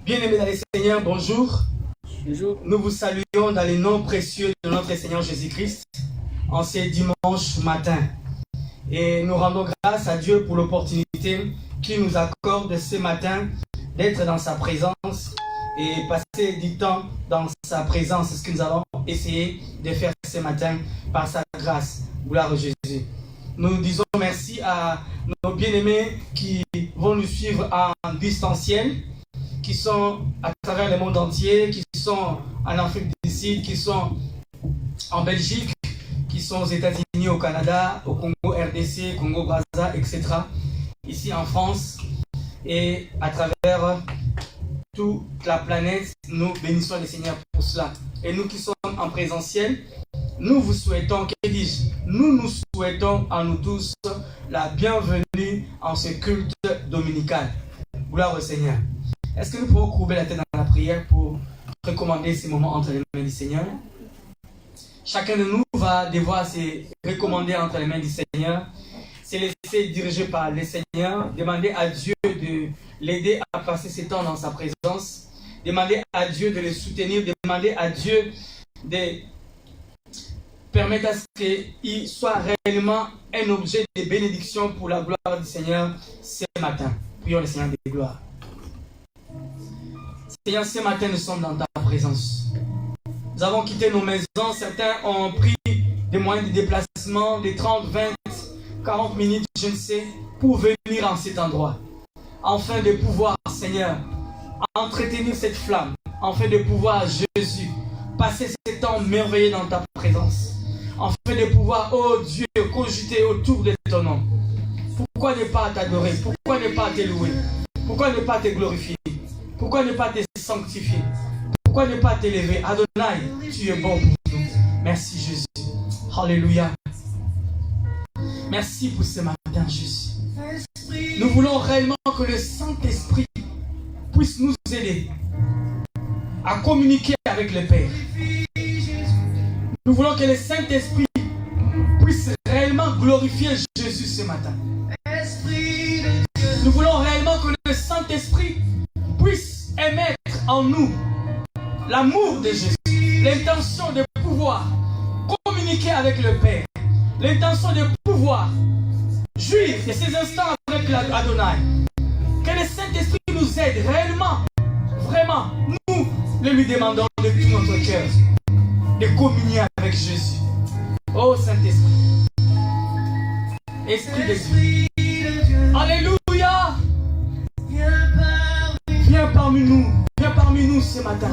Bien-aimés dans les Seigneurs, bonjour. Bonjour. Nous vous saluons dans les noms précieux de notre Seigneur Jésus-Christ en ce dimanche matin. Et nous rendons grâce à Dieu pour l'opportunité qu'il nous accorde ce matin d'être dans sa présence et passer du temps dans sa présence. C'est ce que nous allons essayer de faire ce matin par sa grâce. Gloire à Jésus. Nous disons merci à nos bien-aimés qui vont nous suivre en distanciel, qui sont à travers le monde entier, qui sont en Afrique du Sud, qui sont en Belgique, qui sont aux États-Unis, au Canada, au Congo RDC, Congo Brazza, etc. Ici en France et à travers toute la planète, nous bénissons le Seigneur pour cela. Et nous qui sommes en présentiel, nous vous souhaitons, que dis-je, nous souhaitons à nous tous la bienvenue en ce culte dominical. Gloire au Seigneur. Est-ce que nous pouvons courber la tête dans la prière pour recommander ces moments entre les mains du Seigneur? Chacun de nous va devoir se recommander entre les mains du Seigneur, se laisser diriger par le Seigneur, demander à Dieu de l'aider à passer ce temps dans sa présence, demander à Dieu de le soutenir, demander à Dieu de permettre à ce qu'il soit réellement un objet de bénédiction pour la gloire du Seigneur ce matin. Prions le Seigneur de gloire. Seigneur, ce matin, nous sommes dans ta présence. Nous avons quitté nos maisons. Certains ont pris des moyens de déplacement, de 30, 20, 40 minutes, je ne sais, pour venir en cet endroit. Afin de pouvoir, Seigneur, entretenir cette flamme. Afin de pouvoir, Jésus, passer ce temps merveilleux dans ta présence. Afin de pouvoir, oh Dieu, cogiter autour de ton nom. Pourquoi ne pas t'adorer? Pourquoi ne pas te louer? Pourquoi ne pas te glorifier? Pourquoi ne pas te sanctifier? Pourquoi ne pas t'élever? Adonai, tu es bon pour nous. Merci Jésus. Alléluia. Merci pour ce matin, Jésus. Nous voulons réellement que le Saint-Esprit puisse nous aider à communiquer avec le Père. Nous voulons que le Saint-Esprit puisse réellement glorifier Jésus ce matin. Nous voulons réellement que le Saint-Esprit puisse émettre en nous l'amour de Jésus, l'intention de pouvoir communiquer avec le Père, l'intention de pouvoir jouir de ces instants avec l'Adonai. Que le Saint-Esprit nous aide réellement, vraiment, nous le lui demandons de tout notre cœur, de communier avec Jésus. Oh Saint-Esprit, Esprit de Dieu, Alléluia, viens parmi nous ce matin.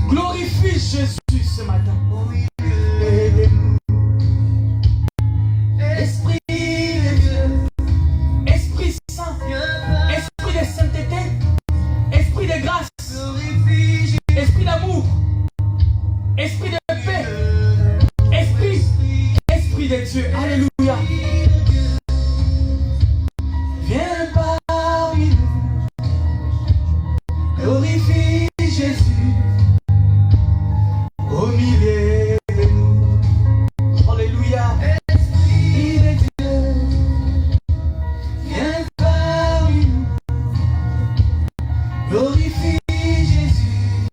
Glorifie Jésus ce matin. Aidez-nous. Esprit de Dieu, Esprit Saint, Esprit de sainteté, Esprit de grâce, Esprit d'amour, Esprit de paix, Esprit de Dieu. Alléluia. Viens parmi nous. Glorifie Jésus au milieu de nous. Alléluia. Esprit de Dieu, viens parmi nous. Glorifie Jésus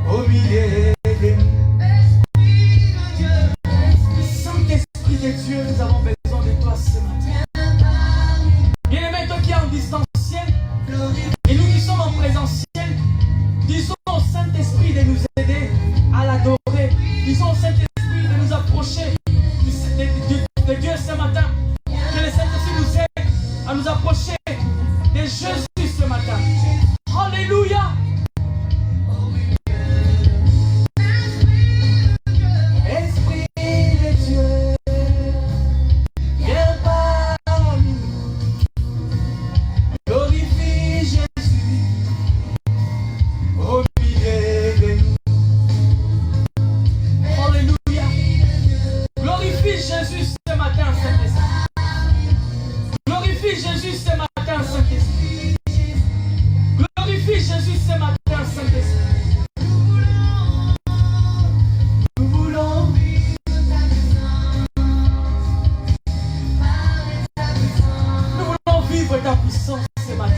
au milieu de nous. Esprit de Dieu, Saint-Esprit de Dieu, nous avons besoin de toi ce matin. Bien-aimé, toi qui es en distanciel, et nous qui sommes en présentiel, disons au Saint-Esprit de nous aider à l'adorer. Disons au Saint-Esprit de nous approcher de Dieu ce matin. Que le Saint-Esprit nous aide à nous approcher de Jésus ce matin. Alléluia. Esprit de Dieu, viens parmi nous. Glorifie Jésus au milieu de nous. Alléluia. Glorifie Jésus ce matin, Saint-Esprit. Glorifie Jésus ce matin, Saint-Esprit. Glorifie Jésus ce matin, Saint-Esprit. Nous voulons vivre ta puissance ce matin.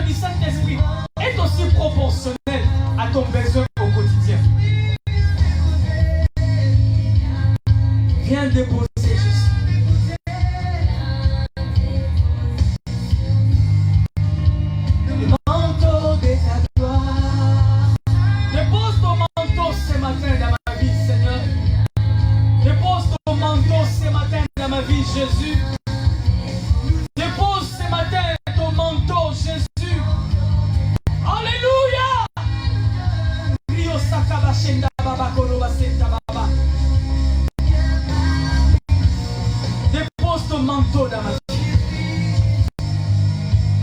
du Saint-Esprit est aussi proportionnel à ton besoin au quotidien. Viens déposer Jésus. Le manteau de ta gloire. Dépose ton manteau ce matin dans ma vie, Seigneur. Dépose ton manteau ce matin dans ma vie, Jésus. Dépose ce matin ton manteau, Jésus. Alléluia. Rio Sakabashenda Baba Koroba Senta Baba. Dépose ton manteau dans ma vie.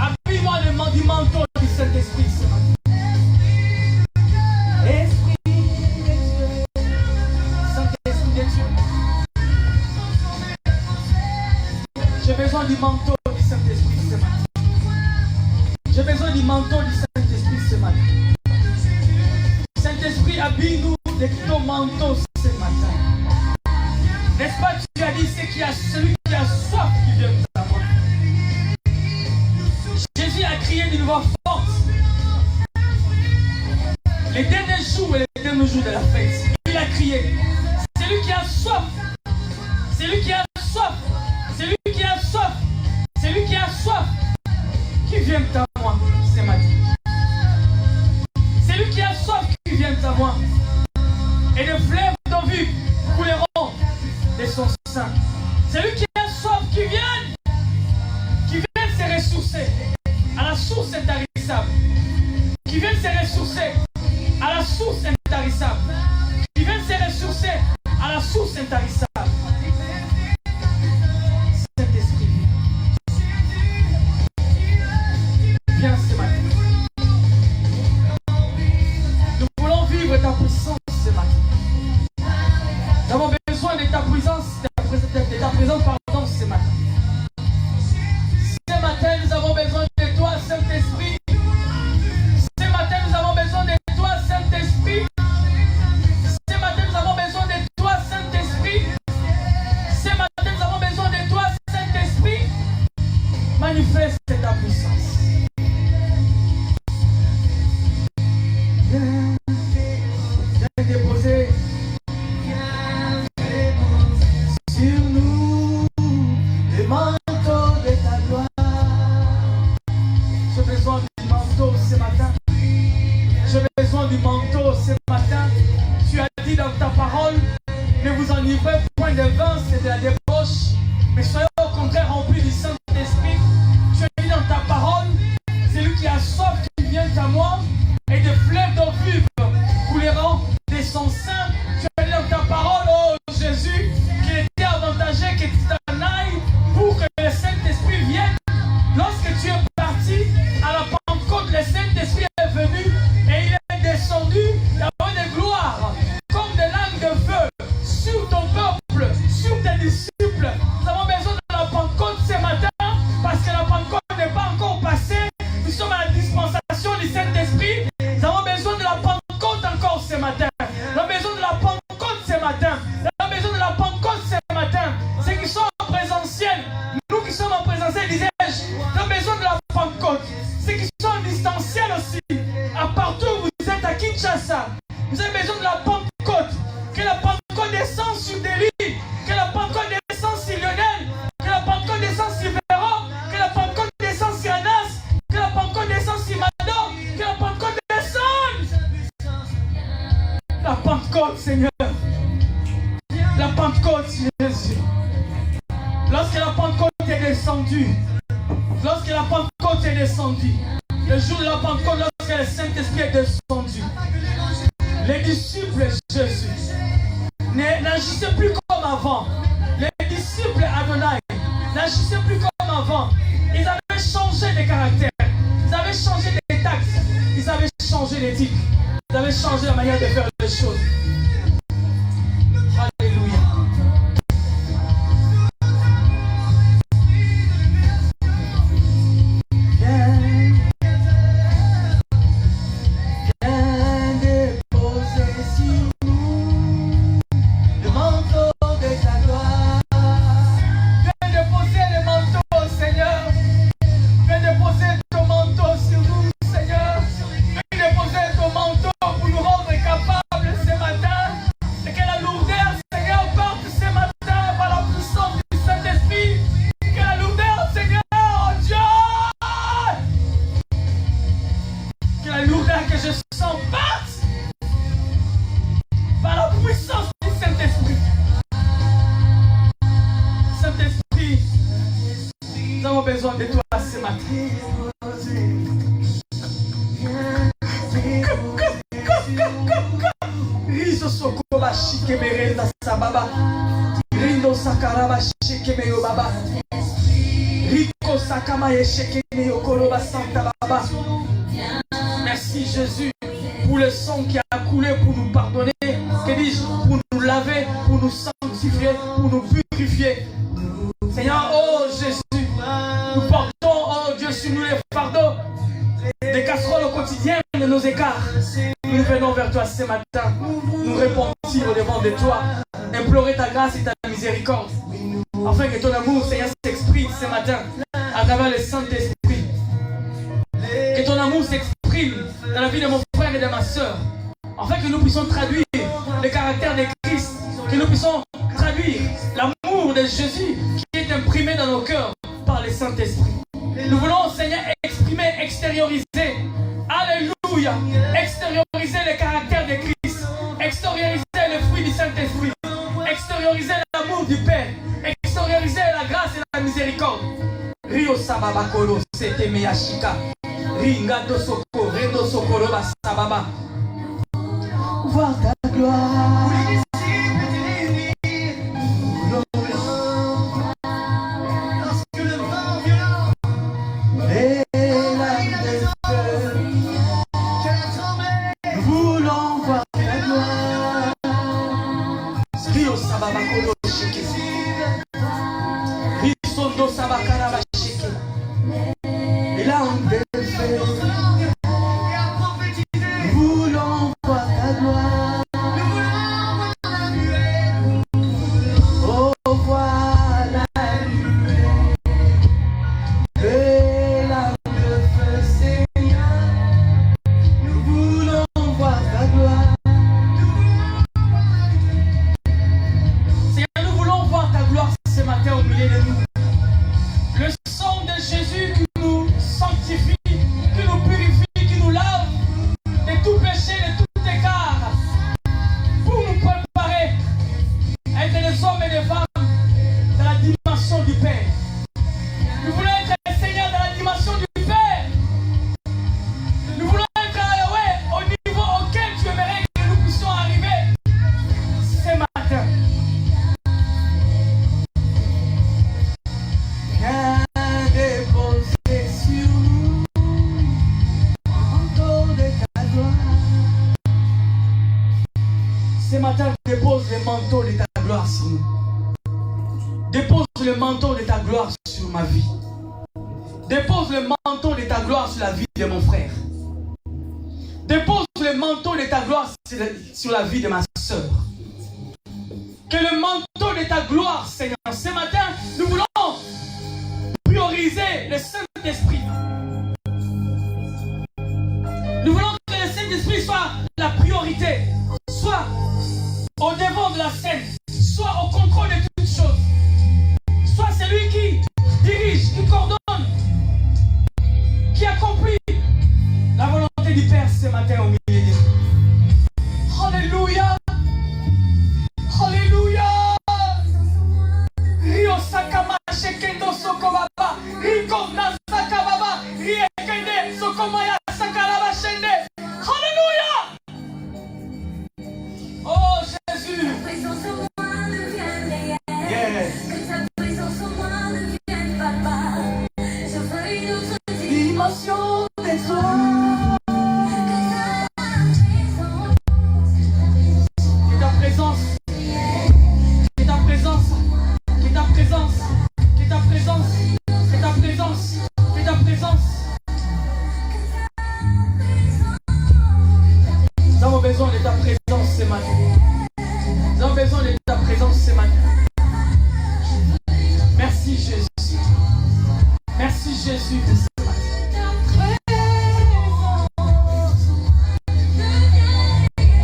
Habille-moi du manteau du Saint-Esprit ce matin. Esprit de Dieu. Saint-Esprit de Dieu. J'ai besoin du manteau du Saint-Esprit ce matin. J'ai besoin du manteau du Saint-Esprit ce matin. Saint-Esprit, habille-nous de ton manteau ce matin. N'est-ce pas, tu as dit, c'est qu'il y a celui qui a soif qui vient à moi. Jésus a crié d'une voix forte. Les derniers jours et les derniers jours de la fête, il a crié. Celui qui a soif, celui qui a soif, celui qui a soif, celui qui a soif, qui vient à moi ce matin. Celui qui a soif, qui vient à moi. Et les fleuves d'eau vive couleront de son sein. Celui qui a soif, qui vient se ressourcer à la source intarissable. Qui vient se ressourcer à la source intarissable. Qui vient se ressourcer à la source intarissable. Saint-Esprit, viens ce matin. Nous voulons vivre ta puissance ce matin. Nous avons besoin de ta présence, pardon, ce matin. Ce matin, nous avons besoin de toi, Saint-Esprit. Ce matin, nous avons besoin de toi, Saint-Esprit. Ce matin, nous avons besoin de toi, Saint-Esprit. Ce matin, nous avons besoin de toi, Saint-Esprit. Manifeste ta puissance. Viens déposer sur nous le manteau de ta gloire. J'ai besoin du manteau ce matin. J'ai besoin du manteau ce matin. Tu as dit dans ta parole, ne vous enivrez point de vin, c'est de la débauche, mais soyez au contraire remplis du Saint-Esprit. Tu as dit dans ta parole, celui qui a soif qui vient à moi, et des fleuves d'eau vive couleront de son sein. Tu as dit dans ta parole, oh Jésus, qu'il était avantageux que tu t'en ailles pour que le Saint-Esprit vienne. Lorsque tu es parti à la Pentecôte, le Saint-Esprit est venu et il est descendu dans une gloire comme des langues de feu sur ton peuple, sur tes disciples. Nous avons besoin de la Pentecôte ce matin parce que la Pentecôte n'est pas encore passée. Nous sommes à la dispensation du Saint-Esprit. Nous avons besoin de la Pentecôte encore ce matin. Nous avons besoin de la Pentecôte ce matin. Nous avons besoin de la Pentecôte ce matin. Ceux qui sont en présentiel, nous qui sommes en présentiel, disais-je, nous avons besoin de la Pentecôte. Ceux qui sont en distanciel aussi, à partout où vous êtes à Kinshasa, vous avez besoin de la Pentecôte. Que la Pentecôte descende sur Delhi, que la Pentecôte descende sur Lionel, que la Pentecôte descende sur Véro, que la Pentecôte descende sur Anas, que la Pentecôte descende sur Mado, que la Pentecôte descende. La Pentecôte, Seigneur. La Pentecôte, Jésus. Lorsque la Pentecôte est descendue, le jour de la Pentecôte, lorsque le Saint-Esprit est descendu, les disciples Jésus n'agissaient plus comme avant. Les disciples Adonai n'agissaient plus comme avant. Ils avaient changé de caractère, ils avaient changé des taxes, ils avaient changé d'éthique, ils avaient changé la manière de faire les choses. Alléluia. Viens déposer ton manteau, Seigneur. Viens déposer ton manteau sur nous. besoin de toi ce matin. Rizo sokoba shikemerenda sababa. Rindo sakaraba shikemeyo baba. Riko sakama yeshekemeyo koroba santa baba. Merci Jésus pour le sang qui a coulé pour nous pardonner, que dis-je, pour nous laver, pour nous sanctifier, pour nous purifier. Seigneur, oh Jésus, nous portons, oh Dieu, sur nous les fardeaux, des casseroles au quotidien de nos écarts. Nous venons vers toi ce matin, nous repentir au devant de toi, implorer ta grâce et ta miséricorde, afin que ton amour, Seigneur, s'exprime ce matin à travers le Saint-Esprit. Que ton amour s'exprime dans la vie de mon frère et de ma soeur, afin que nous puissions traduire le caractère de Christ, que nous puissions traduire l'amour de Jésus qui est imprimé dans nos cœurs par le Saint-Esprit. Nous voulons, Seigneur, exprimer, extérioriser, alléluia, extérioriser le caractère de Christ, extérioriser le fruit du Saint-Esprit, extérioriser l'amour du Père, extérioriser la grâce et la miséricorde. Rio Sababakolo, c'était Meyashika. Ringa do soko, rendo sokoro basababa. Voir ta gloire. Lorsque le vent violent et la feu, nous voulons voir ta gloire. Rio Sababakolo sheke. Risondo Sabakaraba sheke. Et là on veut. Nous voulons voir ta gloire. Oh, voilà la nuée. Et l'âme de feu, Seigneur. Nous voulons voir ta gloire. Seigneur, nous voulons voir ta gloire ce matin au milieu de nous. Le sang de Jésus qui nous sanctifie, qui nous purifie, qui nous lave de tout péché, de tout écart, pour nous préparer à être des hommes et des femmes dans la dimension du Père. Nous voulons être les seigneurs dans la dimension du Père. Nous voulons être au niveau auquel tu aimerais que nous puissions arriver ce matin. Ce matin, dépose le manteau de ta gloire sur nous. Dépose le manteau de ta gloire sur ma vie. Dépose le manteau de ta gloire sur la vie de mon frère. Dépose le manteau de ta gloire sur la vie de ma soeur. Que le manteau de ta gloire, Seigneur, ce matin, nous voulons prioriser le Saint-Esprit. Nous voulons que le Saint-Esprit soit la priorité, soit au devant de la scène, soit au contrôle de toutes choses, soit celui qui dirige, qui coordonne, qui accomplit la volonté du Père ce matin au milieu de nous. Alléluia, alléluia. Rio Sakama Shekendo Sokobaba, Rico Nasakababa, Riekende Sokomaya Sakaraba Shende. Alléluia. Oh Jésus. Que ta présence en moi devienne réelle. Que ta présence en moi devienne palpable. Je veux une autre dimension de toi. Que ta présence. Que ta présence. Que ta présence. Que ta présence. Que ta présence. Que ta présence. Nous avons besoin de ta présence ce matin. Nous avons besoin de ta présence ce matin. Merci Jésus. Merci Jésus de ce matin.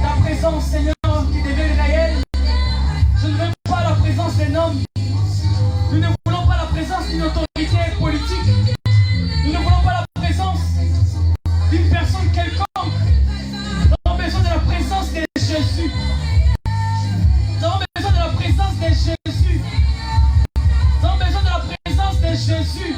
Ta présence, Seigneur, qui devient réelle. Je ne veux pas la présence d'un homme. Nous ne voulons pas la présence d'une autorité politique. Nous ne voulons pas la présence d'une personne quelconque. Nous avons besoin de la présence de Jésus. Nous avons besoin de la présence de Jésus. Nous avons besoin de la présence de Jésus.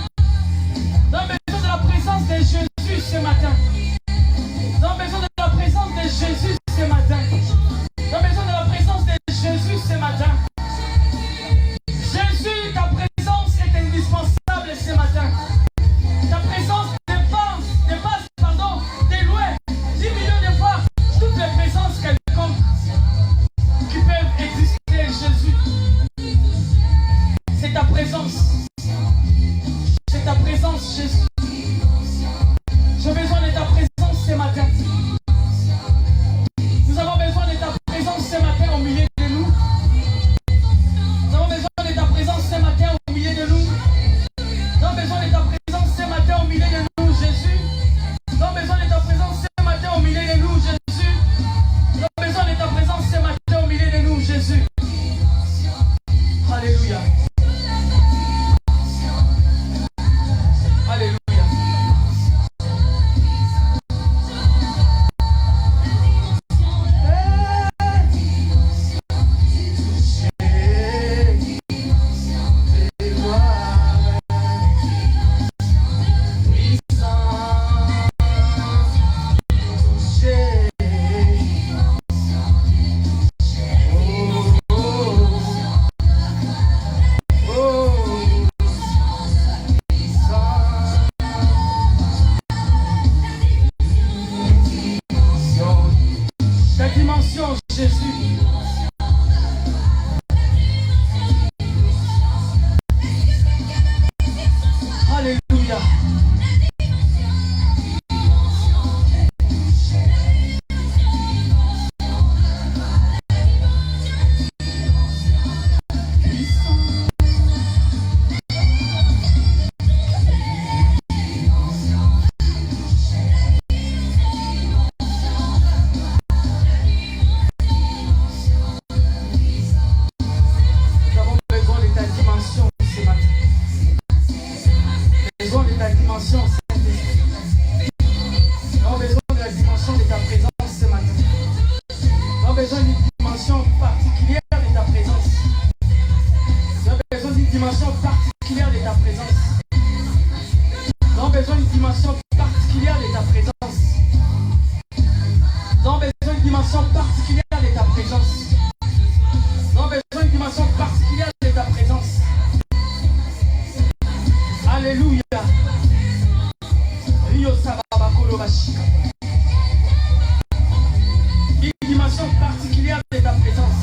Une dimension particulière de ta présence.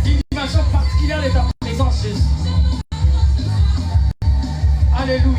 Une dimension particulière de ta présence, Jésus. Alléluia.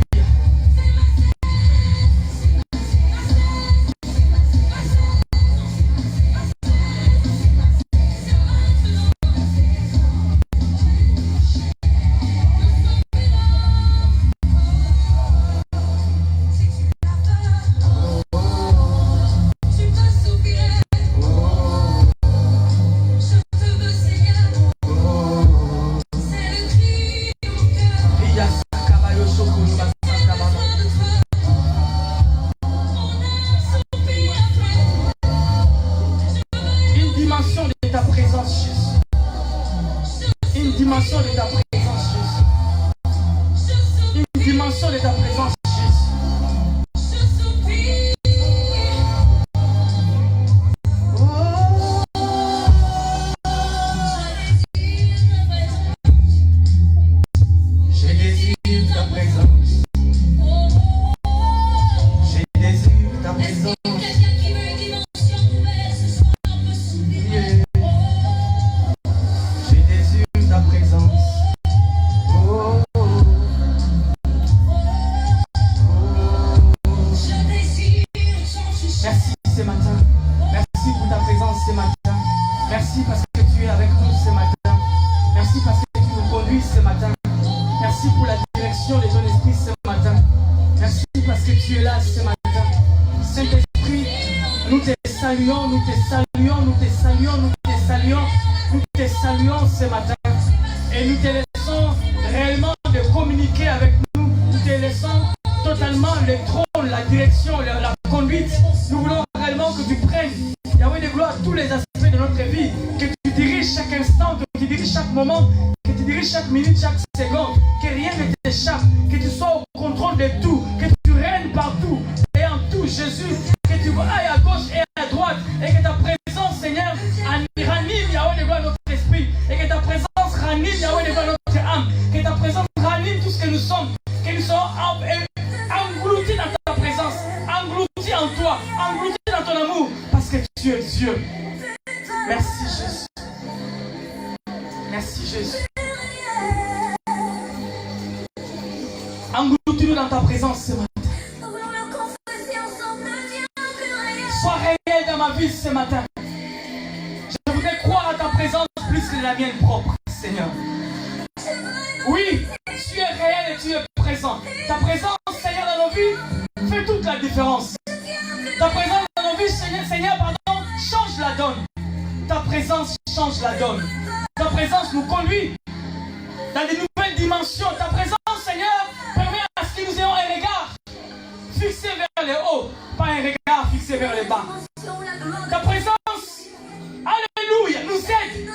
Engloutis-nous dans ta présence ce matin. Sois réel dans ma vie ce matin. Je voudrais croire à ta présence plus que la mienne propre, Seigneur. Oui, tu es réel et tu es présent. Ta présence, Seigneur, dans nos vies, fait toute la différence. Ta présence dans nos vies, Seigneur, pardon, change la donne. Ta présence change la donne. Ta présence nous conduit dans de nouvelles dimensions. Ta présence, Seigneur, permet à ce que nous ayons un regard fixé vers le haut, pas un regard fixé vers le bas. Ta présence, alléluia, nous aide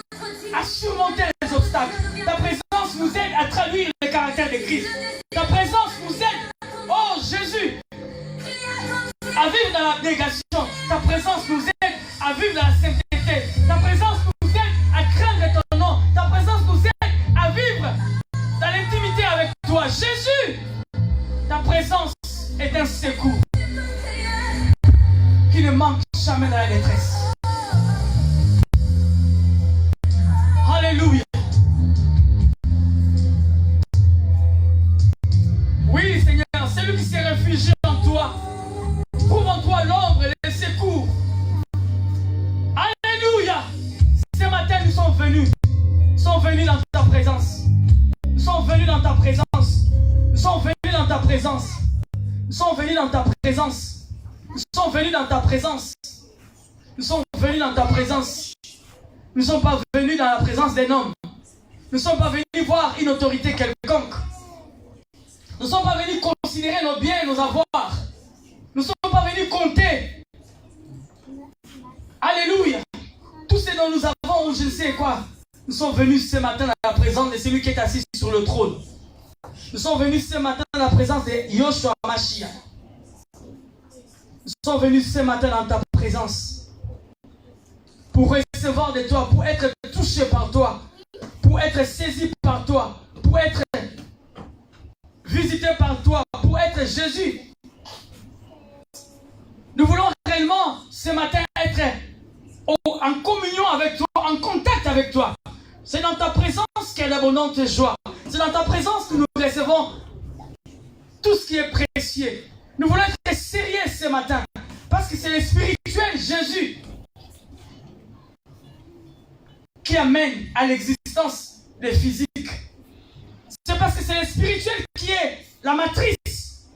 à surmonter les obstacles. Ta présence nous aide à traduire le caractère de Christ. Ta présence nous aide, oh Jésus, à vivre dans l'abnégation. Ta présence nous aide à vivre dans la sainteté. Ta présence nous aide à craindre ton nom. Ta présence nous aide à vivre dans l'intimité avec toi. Jésus, ta présence est un secours qui ne manque jamais dans la détresse. Alléluia. Oui, Seigneur, celui qui s'est réfugié en toi, trouve en toi l'ombre et le secours. Alléluia. Ce matin, nous sommes venus dans ta présence. Nous sommes venus dans ta présence. Nous sommes venus dans ta présence. Nous sommes venus dans ta présence. Nous sommes venus dans ta présence. Nous sommes venus dans ta présence. Nous ne sommes pas venus dans la présence d'un homme. Nous ne sommes pas venus voir une autorité quelconque. Nous ne sommes pas venus considérer nos biens et nos avoirs. Nous ne sommes pas venus compter. Alléluia. Tout ce dont nous avons ou je ne sais quoi. Nous sommes venus ce matin dans la présence de celui qui est assis sur le trône. Nous sommes venus ce matin dans la présence de Yoshua Mashiach. Nous sommes venus ce matin dans ta présence pour recevoir de toi, pour être touchés par toi, pour être saisis par toi, pour être visité par toi pour être Jésus. Nous voulons réellement ce matin être en communion avec toi, en contact avec toi. C'est dans ta présence qu'il y a l'abondante joie. C'est dans ta présence que nous recevons tout ce qui est précieux. Nous voulons être sérieux ce matin parce que c'est le spirituel Jésus qui amène à l'existence des physiques. C'est parce que c'est le spirituel qui est la matrice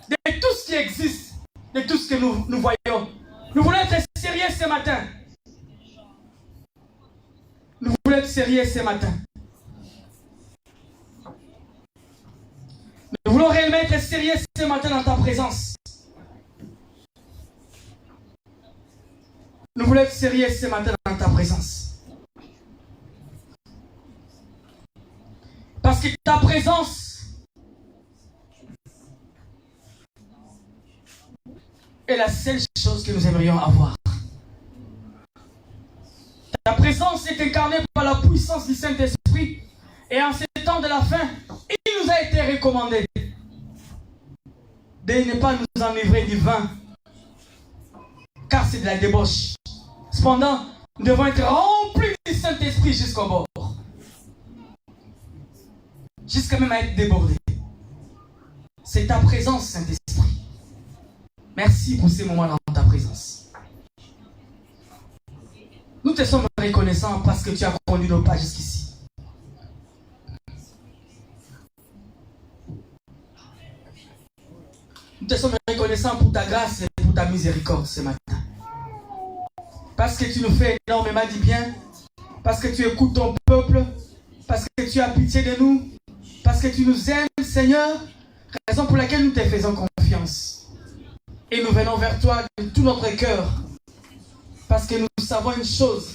de tout ce qui existe, de tout ce que nous voyons. Nous voulons être sérieux ce matin. Nous voulons être sérieux ce matin. Nous voulons réellement être sérieux ce matin dans ta présence. Nous voulons être sérieux ce matin dans ta présence. Parce que ta présence est la seule chose que nous aimerions avoir. Ta présence est incarnée par la puissance du Saint-Esprit. Et en ces temps de la fin, il nous a été recommandé de ne pas nous enivrer du vin, car c'est de la débauche. Cependant, nous devons être remplis du Saint-Esprit jusqu'au bord. Jusqu'à même à être débordés. C'est ta présence, Saint-Esprit. Merci pour ces moments dans ta présence. Nous te sommes reconnaissants parce que tu as conduit nos pas jusqu'ici. Nous te sommes reconnaissants pour ta grâce et pour ta miséricorde ce matin. Parce que tu nous fais énormément du bien. Parce que tu écoutes ton peuple. Parce que tu as pitié de nous. Parce que tu nous aimes, Seigneur. Raison pour laquelle nous te faisons confiance. Et nous venons vers toi de tout notre cœur. Parce que nous savons une chose.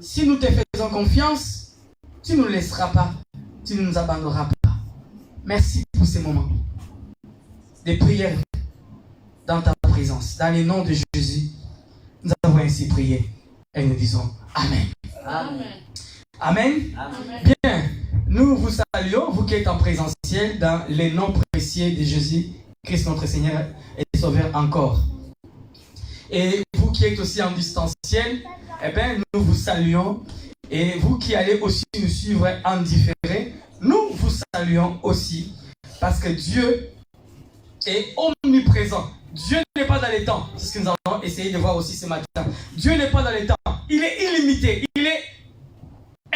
Si nous te faisons confiance, tu ne nous laisseras pas. Tu ne nous abandonneras pas. Merci pour ces moments. Des prières dans ta présence. Dans le nom de Jésus, nous avons ainsi prié. Et nous disons Amen. Amen. Amen. Amen. Bien, nous vous saluons, vous qui êtes en présentiel, dans les noms précieux de Jésus, Christ notre Seigneur et Sauveur encore. Et vous qui êtes aussi en distanciel, eh bien, nous vous saluons. Et vous qui allez aussi nous suivre en différé, nous vous saluons aussi. Parce que Dieu est omniprésent. Dieu n'est pas dans les temps. C'est ce que nous allons essayer de voir aussi ce matin. Dieu n'est pas dans les temps. Il est illimité. Il est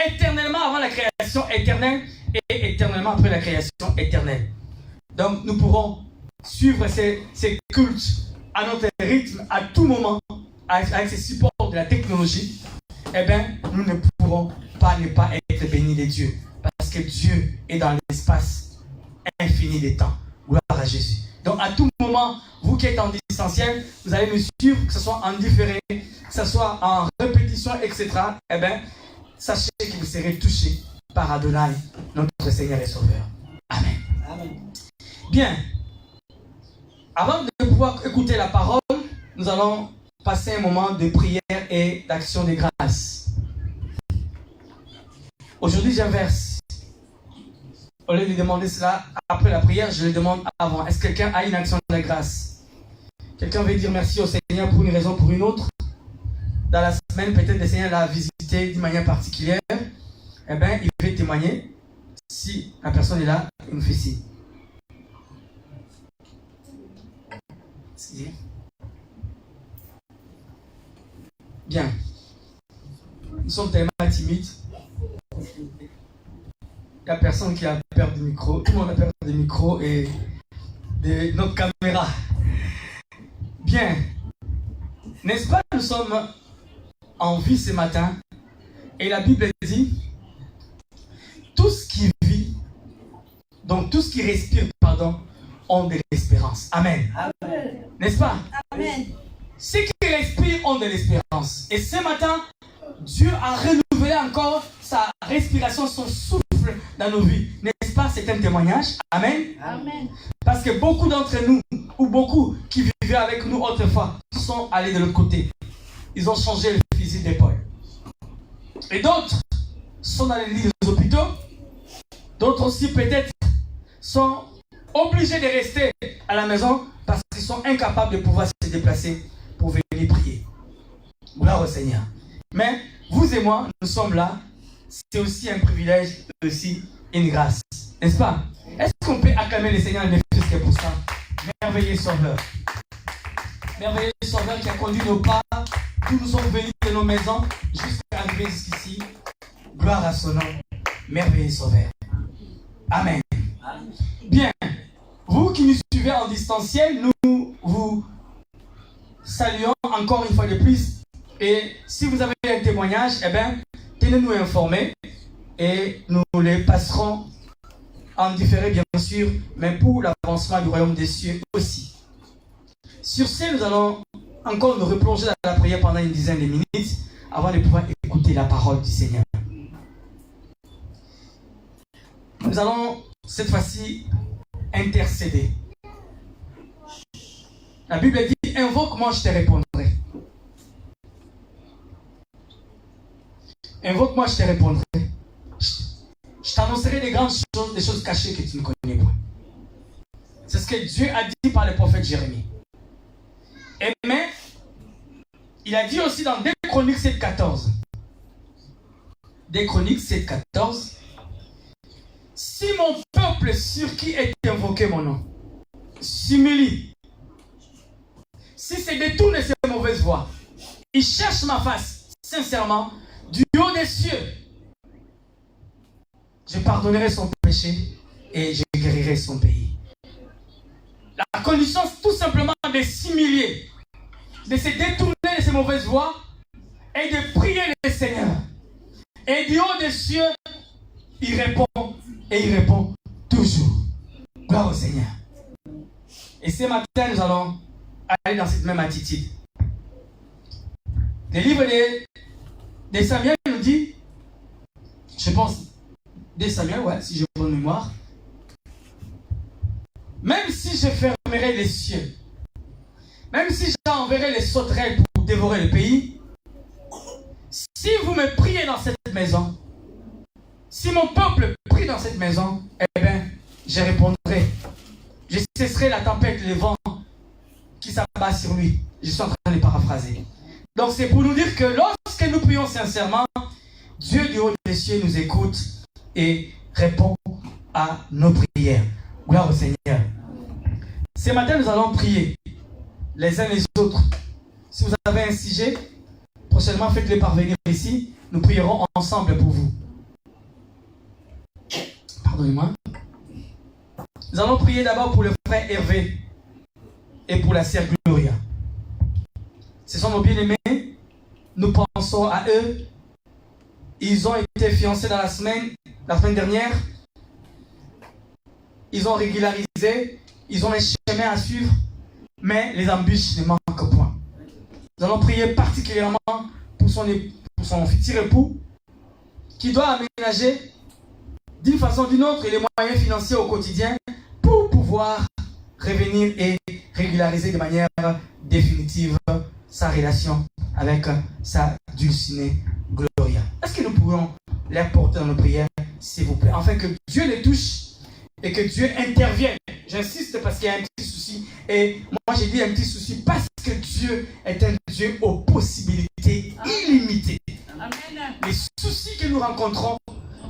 éternellement avant la création éternelle et éternellement après la création éternelle. Donc nous pourrons suivre ces cultes à notre rythme, à tout moment, avec ces supports de la technologie. Eh bien, nous ne pourrons pas ne pas être bénis de Dieu. Parce que Dieu est dans l'espace infini des temps. Gloire à Jésus. Donc à tout moment, vous qui êtes en distanciel, vous allez nous suivre, que ce soit en différé, que ce soit en répétition, etc. Eh bien, sachez que vous serez touchés par Adonai, notre Seigneur et Sauveur. Amen. Amen. Bien. Avant de pouvoir écouter la parole, nous allons passer un moment de prière et d'action de grâce. Aujourd'hui, j'inverse. Au lieu de demander cela après la prière, je le demande avant. Est-ce que quelqu'un a une action de grâce? Quelqu'un veut dire merci au Seigneur pour une raison ou pour une autre? Dans la semaine, peut-être le Seigneur l'a visité d'une manière particulière. Eh bien, il veut témoigner. Si la personne est là, il nous fait signe. Bien. Nous sommes tellement timides. Il n'y a personne qui a peur du micro. Tout le monde a peur du micro et de notre caméra. Bien. N'est-ce pas, nous sommes en vie ce matin. Et la Bible dit, tout ce qui vit, donc tout ce qui respire, pardon, ont de l'espérance. Amen. Amen. N'est-ce pas? Amen. Ceux qui respirent ont de l'espérance. Et ce matin, Dieu a renouvelé encore sa respiration, son souffle dans nos vies. N'est-ce pas? C'est un témoignage. Amen. Amen. Parce que beaucoup d'entre nous, ou beaucoup qui vivaient avec nous autrefois, sont allés de l'autre côté. Ils ont changé le fusil d'épaule. Et d'autres sont dans les lits des hôpitaux. D'autres aussi peut-être sont obligés de rester à la maison parce qu'ils sont incapables de pouvoir se déplacer pour venir prier. Gloire au Seigneur. Mais vous et moi, nous sommes là. C'est aussi un privilège, aussi une grâce. N'est-ce pas? Est-ce qu'on peut acclamer le Seigneur et plus que pour ça? Merveilleux Sauveur. Merveilleux Sauveur qui a conduit nos pas. Nous sommes venus de nos maisons jusqu'à arriver jusqu'ici. Gloire à son nom. Merveilleux Sauveur. Amen. Bien. Vous qui nous suivez en distanciel, nous vous saluons encore une fois de plus. Et si vous avez un témoignage, eh bien, tenez-nous informés et nous les passerons en différé, bien sûr, mais pour l'avancement du royaume des cieux aussi. Sur ce, nous allons encore nous replonger dans la prière pendant une dizaine de minutes avant de pouvoir écouter la parole du Seigneur. Nous allons cette fois-ci intercéder. La Bible dit, invoque-moi, je te répondrai. Invoque-moi, je te répondrai. Je t'annoncerai des grandes choses, des choses cachées que tu ne connais pas. C'est ce que Dieu a dit par le prophète Jérémie. Mais il a dit aussi dans 2 Chroniques 7,14. 2 Chroniques 7,14. Si mon peuple sur qui est invoqué mon nom s'humilie, si se détourne de ses mauvaises voies, il cherche ma face sincèrement du haut des cieux, je pardonnerai son péché et je guérirai son pays. La condition, c'est tout simplement de s'humilier, de se détourner de ses mauvaises voies et de prier le Seigneur. Et du haut des cieux, il répond et il répond toujours. Gloire au Seigneur. Et ce matin, nous allons aller dans cette même attitude. Le livre de Samuel nous dit, je pense, de Samuel, ouais, si j'ai bonne mémoire, même si je fermerai les cieux, même si j'enverrai les sauterelles pour dévorer le pays, si vous me priez dans cette maison, si mon peuple prie dans cette maison, eh bien, je répondrai. Je cesserai la tempête, le vent qui s'abat sur lui. Je suis en train de paraphraser. Donc c'est pour nous dire que lorsque nous prions sincèrement, Dieu du haut des cieux nous écoute et répond à nos prières. Gloire au Seigneur. Ce matin, nous allons prier les uns les autres. Si vous avez un sujet, prochainement faites-le parvenir ici. Nous prierons ensemble pour vous. Pardonnez-moi. Nous allons prier d'abord pour le frère Hervé et pour la sœur Gloria. Ce sont nos bien-aimés. Nous pensons à eux. Ils ont été fiancés dans la semaine dernière. Ils ont régularisé. Ils ont un chemin à suivre. Mais les embûches ne manquent point. Nous allons prier particulièrement pour son futur époux qui doit aménager d'une façon ou d'une autre les moyens financiers au quotidien pour pouvoir revenir et régulariser de manière définitive sa relation avec sa dulcinée Gloria. Est-ce que nous pourrions les porter dans nos prières, s'il vous plaît, afin que Dieu les touche et que Dieu intervienne. J'insiste parce qu'il y a un petit souci. Et moi j'ai dit un petit souci parce que Dieu est un Dieu aux possibilités illimitées. Amen. Les soucis que nous rencontrons,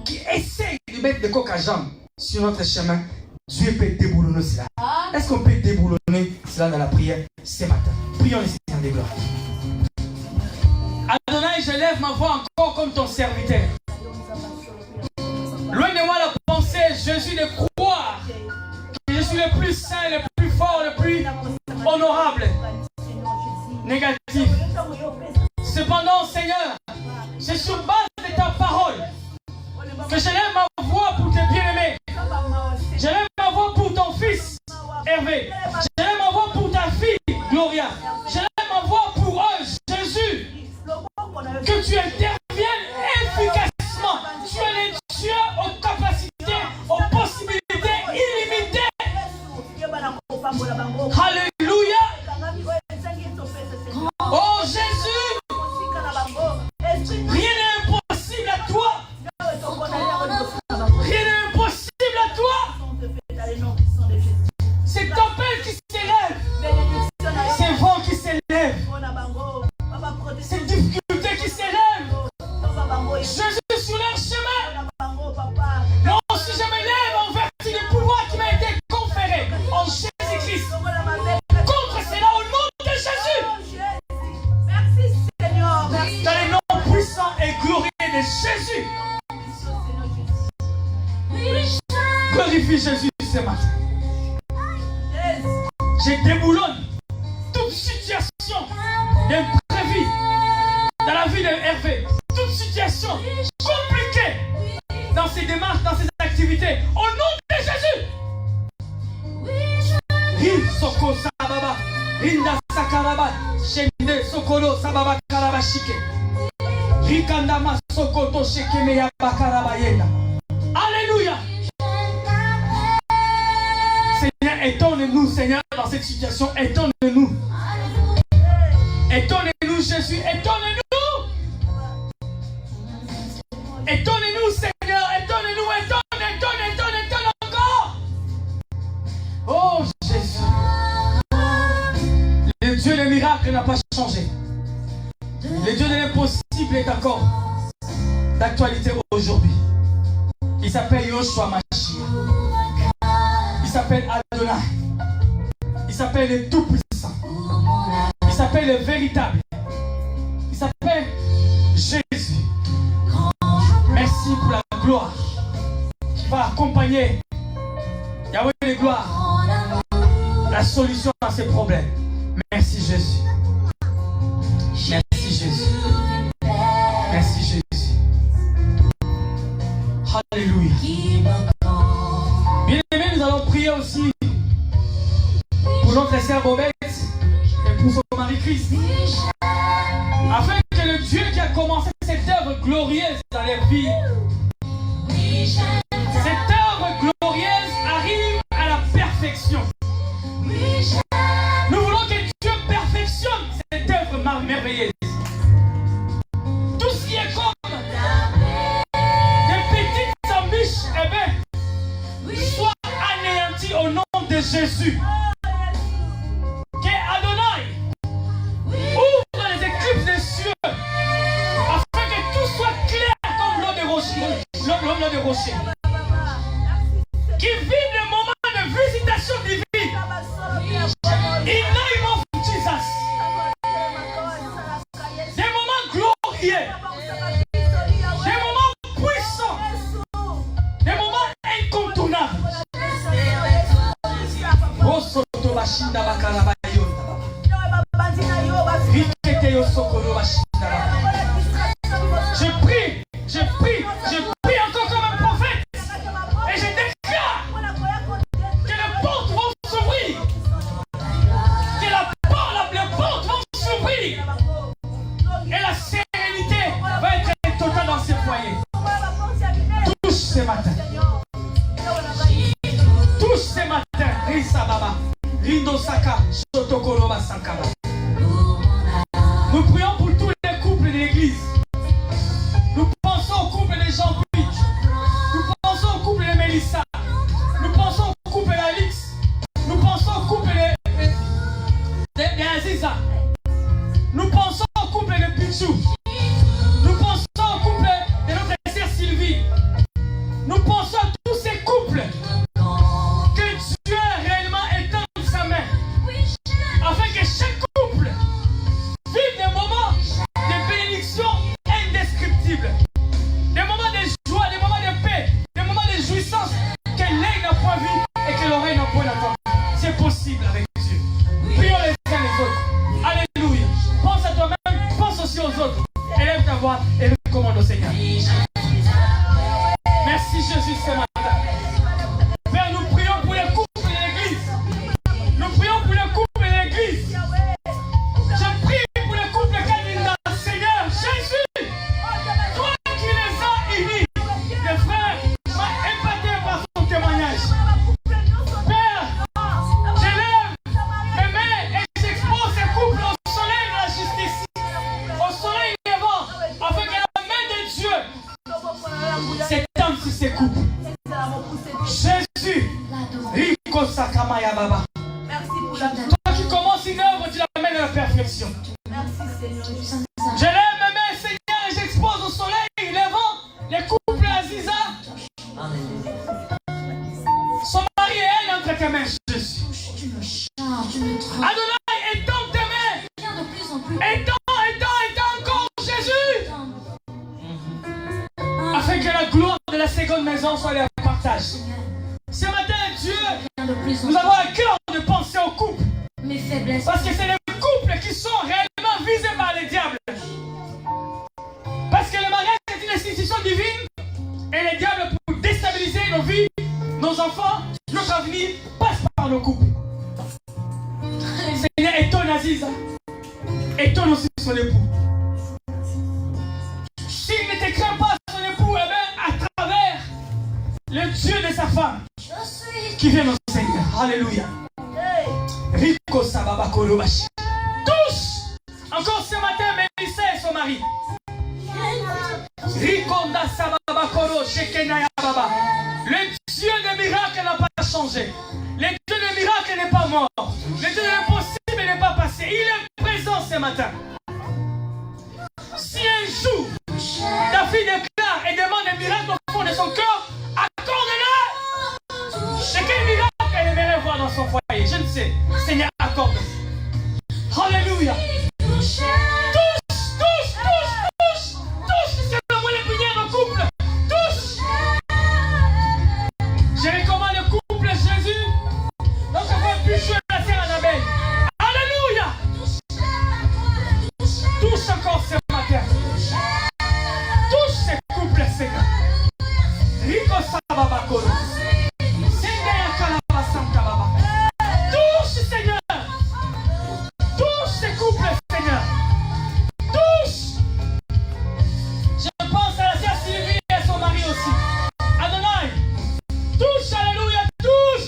qui essayent de mettre des coques à jambes sur notre chemin, Dieu peut déboulonner cela. Est-ce qu'on peut déboulonner cela dans la prière ce matin? Prions le Seigneur des gloires. Adonai, je lève ma voix encore comme ton serviteur. Loin de moi la pensée, Jésus, de croire que je suis le plus saint, le plus fort, le plus honorable. Négatif. Cependant, Seigneur, c'est sur base de ta parole que je lève ma voix pour tes bien-aimés. Je lève ma voix pour ton fils, Hervé. Je lève ma voix pour ta fille, Gloria. Je lève ma voix pour eux, Jésus. Que tu interviennes efficacement. Tu es le Dieu aux capacités, aux possibilités illimitées. Alléluia. Oh Jésus, rien n'est impossible à toi. Rien n'est impossible à toi. Merci Jésus ce matin. Je déboulonne toute situation d'imprévu dans la vie de Hervé. Toute situation compliquée dans ses démarches, dans ses activités. Au nom de Jésus. Rin Soko Sababa. Rinda Sakaraba. Shende Sokolo Sababa Karabashike. Rikandama Sokoto Shekemeya Bakarabayenda. Alléluia. Seigneur, étonne-nous, Seigneur, dans cette situation. Étonne-nous. Étonne-nous, Jésus. Étonne-nous. Étonne-nous, Seigneur. Étonne-nous. Étonne encore. Oh, Jésus. Le Dieu des miracles n'a pas changé. Le Dieu de l'impossible est encore d'actualité aujourd'hui. Il s'appelle Yoshua Mashiach. Il s'appelle Adonai. Il s'appelle le Tout-Puissant. Il s'appelle le Véritable. Il s'appelle Jésus. Merci pour la gloire qui va accompagner Yahweh de gloire, la solution à ces problèmes. Merci Jésus. Merci Jésus. Merci Jésus. Alléluia. Bien-aimés, nous allons prier aussi pour notre sœur Bobette et pour son mari Christ. Afin que le Dieu qui a commencé cette œuvre glorieuse dans leur vie, cette œuvre glorieuse arrive à la perfection. Nous voulons que Dieu perfectionne cette œuvre merveilleuse. Tout ce qui est comme des petites ambiches, eh bien, soit anéanti au nom de Jésus. Que Adonai ouvre les éclipses des cieux afin que tout soit clair comme l'eau de rocher. L'eau de rocher. Qui vivent des moments de visitation divine. In name of Jesus. Des moments glorieux. Des moments puissants. Des moments incontournables. Je prie encore comme un prophète. Et je déclare que les portes vont s'ouvrir. Que les portes vont s'ouvrir. Et la sérénité va être totale dans ces foyers. Touche ce matin. Touche ce matin. Risa Baba. Rindo Saka. Shotokoroba Sankaba. Nous prions pour tous les couples de l'église. Nous pensons au couple de Jean-Louis. Nous pensons au couple de Mélissa. Nous pensons au couple d'Alix. Nous pensons au couple d'Aziza. Nous pensons au couple de Pichou. Nous pensons au couple de notre sœur Sylvie. Nous pensons à tous ces couples que Dieu réellement étend sa main afin que chaque couple vive des moments de bénédiction indescriptibles, des moments de joie, des moments de paix, des moments de jouissance que l'œil n'a point vu et que l'oreille n'a point entendu. C'est possible avec Dieu. Prions les uns les autres. Alléluia. Pense à toi-même, pense aussi aux autres. Élève ta voix et recommande au Seigneur. Merci Jésus ce matin. Père, nous prions pour les couples de l'église. Nous prions pour les couples de l'église. Je prie pour les couples candidats. Seigneur Jésus, toi qui les as unis, les frères, m'a épaté par son témoignage. Père, j'élève mes mains et j'expose ces couples au soleil de la justice, au soleil levant, afin que la main de Dieu s'étende sur ces couples. Jésus, Riko Sakamaya Baba. Toi qui commences une œuvre, tu l'amènes à la perfection. Je lève mes mains, Seigneur, et j'expose au soleil levant les couples Aziza. Son mari et elle entre tes mains, Jésus. Adonai, étends tes mains. Étends encore, Jésus. Afin que la gloire de la seconde maison soit leur partage. Ce matin, Dieu, nous avons à cœur de penser au couple. Mes faiblesses. Parce que c'est les couples qui sont réellement visés par les diables. Parce que le mariage est une institution divine et les diables, pour déstabiliser nos vies, nos enfants, notre avenir, passent par le couple. Seigneur, étonne Aziza. Étonne aussi son époux. S'il ne te craint pas son époux, eh bien, à travers le Dieu de sa femme qui vient au Seigneur. Alléluia. Rico Sababa Kolobashi. Tous, encore ce matin, Mélissa et son mari. Rikonda Sababa Kolo Shekenaya Baba. Le Dieu des miracles n'a pas changé. Le Dieu des miracles n'est pas mort. Le Dieu de l'impossible n'est pas passé. Il est présent ce matin. Si un jour, ta fille déclare et demande un miracle au fond de son cœur, accorde-le. C'est quel miracle elle aimerait voir dans son foyer? Je ne sais. Seigneur, accorde. Alléluia. Tous, c'est le moyen de prier dans le couple. Tous. Je recommande le couple Jésus. Donc on va plus jouer la sœur Annabelle. Alléluia. Tous encore ce matin. Tous ces couples, Seigneur. Rico Sababa Kolo. Tous, Seigneur. Tous ces couples, Seigneur. Tous. Je pense à la sœur Sylvie et à son mari aussi. Adonai. Tous, alléluia, tous.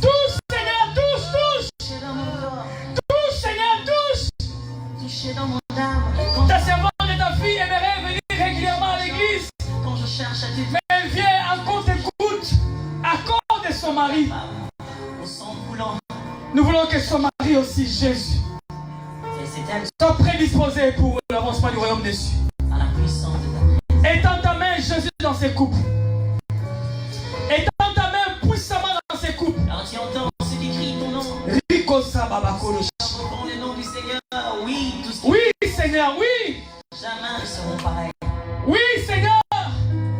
Tous, Seigneur, tous. Tous, Seigneur, tous. Touché dans mon âme. Ta servante et ta fille aimerait venir régulièrement à l'église. Quand je cherche à Mais elle vient en compte-écoute à cause de son mari. au sang coulant. Nous voulons que son mari aussi, Jésus, Et c'est elle soit prédisposé pour l'avancement du royaume des cieux. à la puissance de ta Étends ta main, Jésus, dans ses couples. Étends ta main puissamment dans ses couples. Alors tu entends ceux qui crient ton nom. Rico Sababa Kolo. Invoquons le nom du Seigneur. Oui, tout ce qui Oui, Seigneur, oui. jamais ne seront pareils. Oui, Seigneur.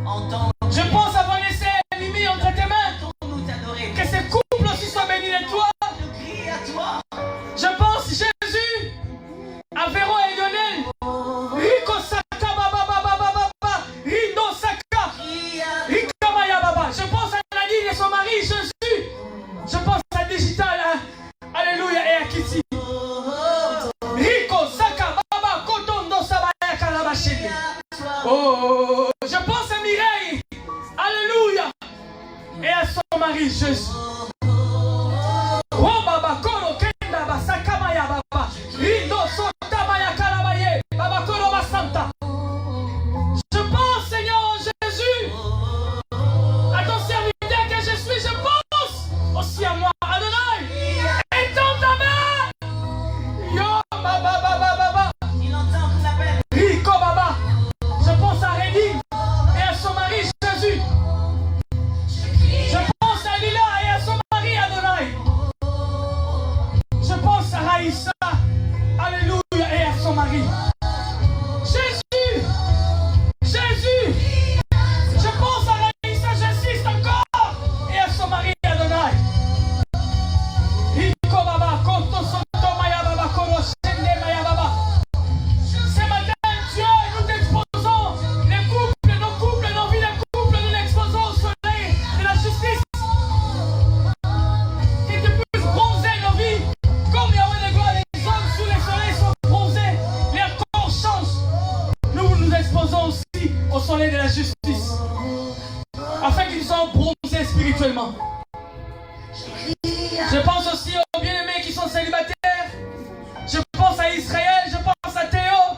Entends, Je pense à Vanessa et Mimi entre tes mains. nous t'adorer. Que ces couples aussi soient bénis de toi. Nous crie à toi. Je pense, Jésus, à Véro et Lionel. Rico Saka Baba Baba Baba Baba. Rindo Saka. Crie à Rikamaya Baba. Je pense à Nadine et son mari, Jésus. Je pense à Digital, Alléluia, et à Kitty. Rico Saka Baba Kotondo Sabaya Kalabashende. Oh, je pense à Mireille. Alléluia. Et à son mari, Jésus. Oh Baba Kolo Kenda Basakamaya Baba. Rindo Sotamaya Kalabaye. Baba Kolo Basanta. Je pense, Seigneur Jésus, à ton serviteur que je suis. Je pense aussi à moi. Adonai. Étends ta main. Yo Baba Baba Baba. il entend ton appel. Rico Baba. Je pense à Redine et à son mari Jésus. Je pense à Lila et à son mari Adonai. Je pense à Raïssa. Alléluia, et à son mari. Jésus. Jésus. Je pense à Raïssa, j'insiste encore. Et à son mari Adonai. Rico Baba, Koto Soto Maya Baba, Koro Shende Maya Baba. Ce matin, Dieu, nous t'exposons les couples, nos vies, les couples, nous l'exposons au soleil de la justice. Que tu puisses bronzer nos vies, comme Yahweh de gloire, les hommes sous les soleils sont bronzés, leur corps change. Nous nous exposons aussi au soleil de la justice, afin qu'ils soient bronzés spirituellement. Je pense aussi aux bien-aimés qui sont célibataires. Je pense à Israël, je pense à Théo.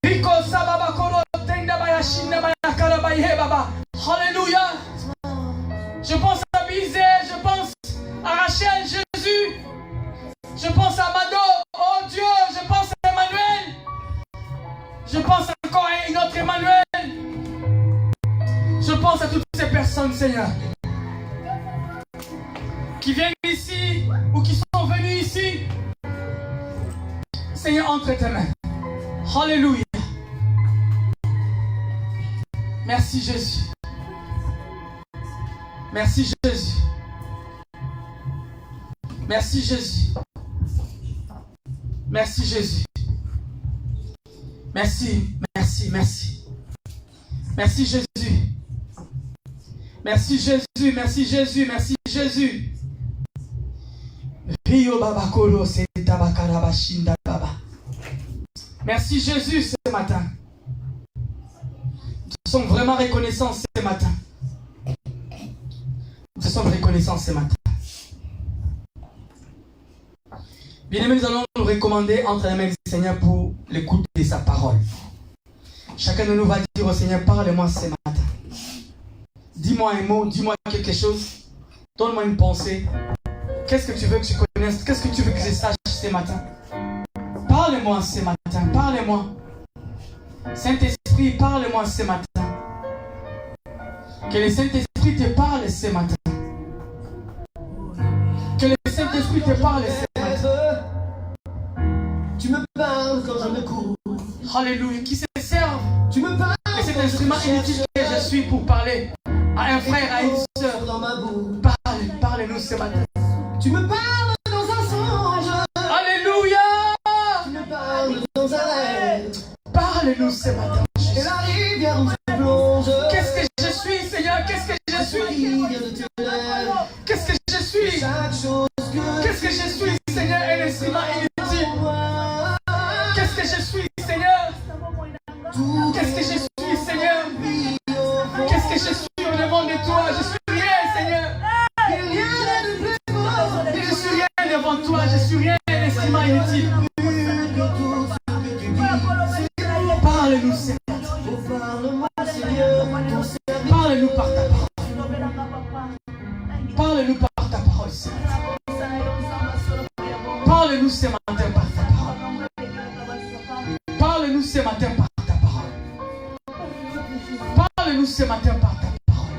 Rico Sababa Kolo Tenda Baya Shinda Baya Karabaye Baba. Alléluia. Je pense à Bizé, je pense à Rachel, Jésus. Je pense à Mado, oh Dieu, je pense à Emmanuel. Je pense encore à une autre Emmanuel. Je pense à toutes ces personnes, Seigneur, qui viennent ici ou qui sont venus ici. Seigneur, entre tes mains. Alléluia. Merci Jésus. Merci Jésus. Merci Jésus. Merci Jésus. Merci, merci, merci. Merci Jésus. Merci Jésus, merci Jésus, merci Jésus. Merci Jésus ce matin. Nous sommes vraiment reconnaissants ce matin. Nous sommes reconnaissants ce matin. Bien-aimés, nous allons nous recommander entre les mains du Seigneur pour l'écoute de sa parole. Chacun de nous va dire au Seigneur, parle-moi ce matin. Dis-moi un mot, dis-moi quelque chose. Donne-moi une pensée. Qu'est-ce que tu veux que je connaisse? Qu'est-ce que tu veux que je sache ce matin? Parle-moi ce matin, parle-moi. Saint-Esprit, parle-moi ce matin. Que le Saint-Esprit te parle ce matin. Que le Saint-Esprit te parle ce matin. Tu me parles quand je me cours. Alléluia. Qui se serve Tu me parles de cet instrument inutile que je suis pour parler à un frère, à une soeur. dans ma bouche. Parle-nous ce matin. Tu me parles dans un songe. Alléluia. Tu me parles dans un rêve. Parle-nous ce matin. Et la rivière où je plonge. Qu'est-ce que je suis, Seigneur? Qu'est-ce que je suis? Rivière de tes lèvres. Qu'est-ce que je suis? Chaque chose que Qu'est-ce que je suis, Seigneur? Un instrument inutile. moi. Qu'est-ce que je suis, Seigneur? Tout Qu'est-ce que je suis, Seigneur? est au fond. Qu'est-ce que je suis au devant de toi? Je suis rien, Seigneur. Il n'y a rien de plus beau. Je suis rien devant toi. Je suis rien, un instrument inutile. Que tout ce que tu dis. Parle-nous, Seigneur. Oh, parle-moi, Seigneur. Ton service. Parle-nous par ta parole. Parle-nous par ta parole, Seigneur. Parle-nous ce matin par ta parole. Parle-nous ce matin par ta parole. Parle-nous ce matin par ta parole.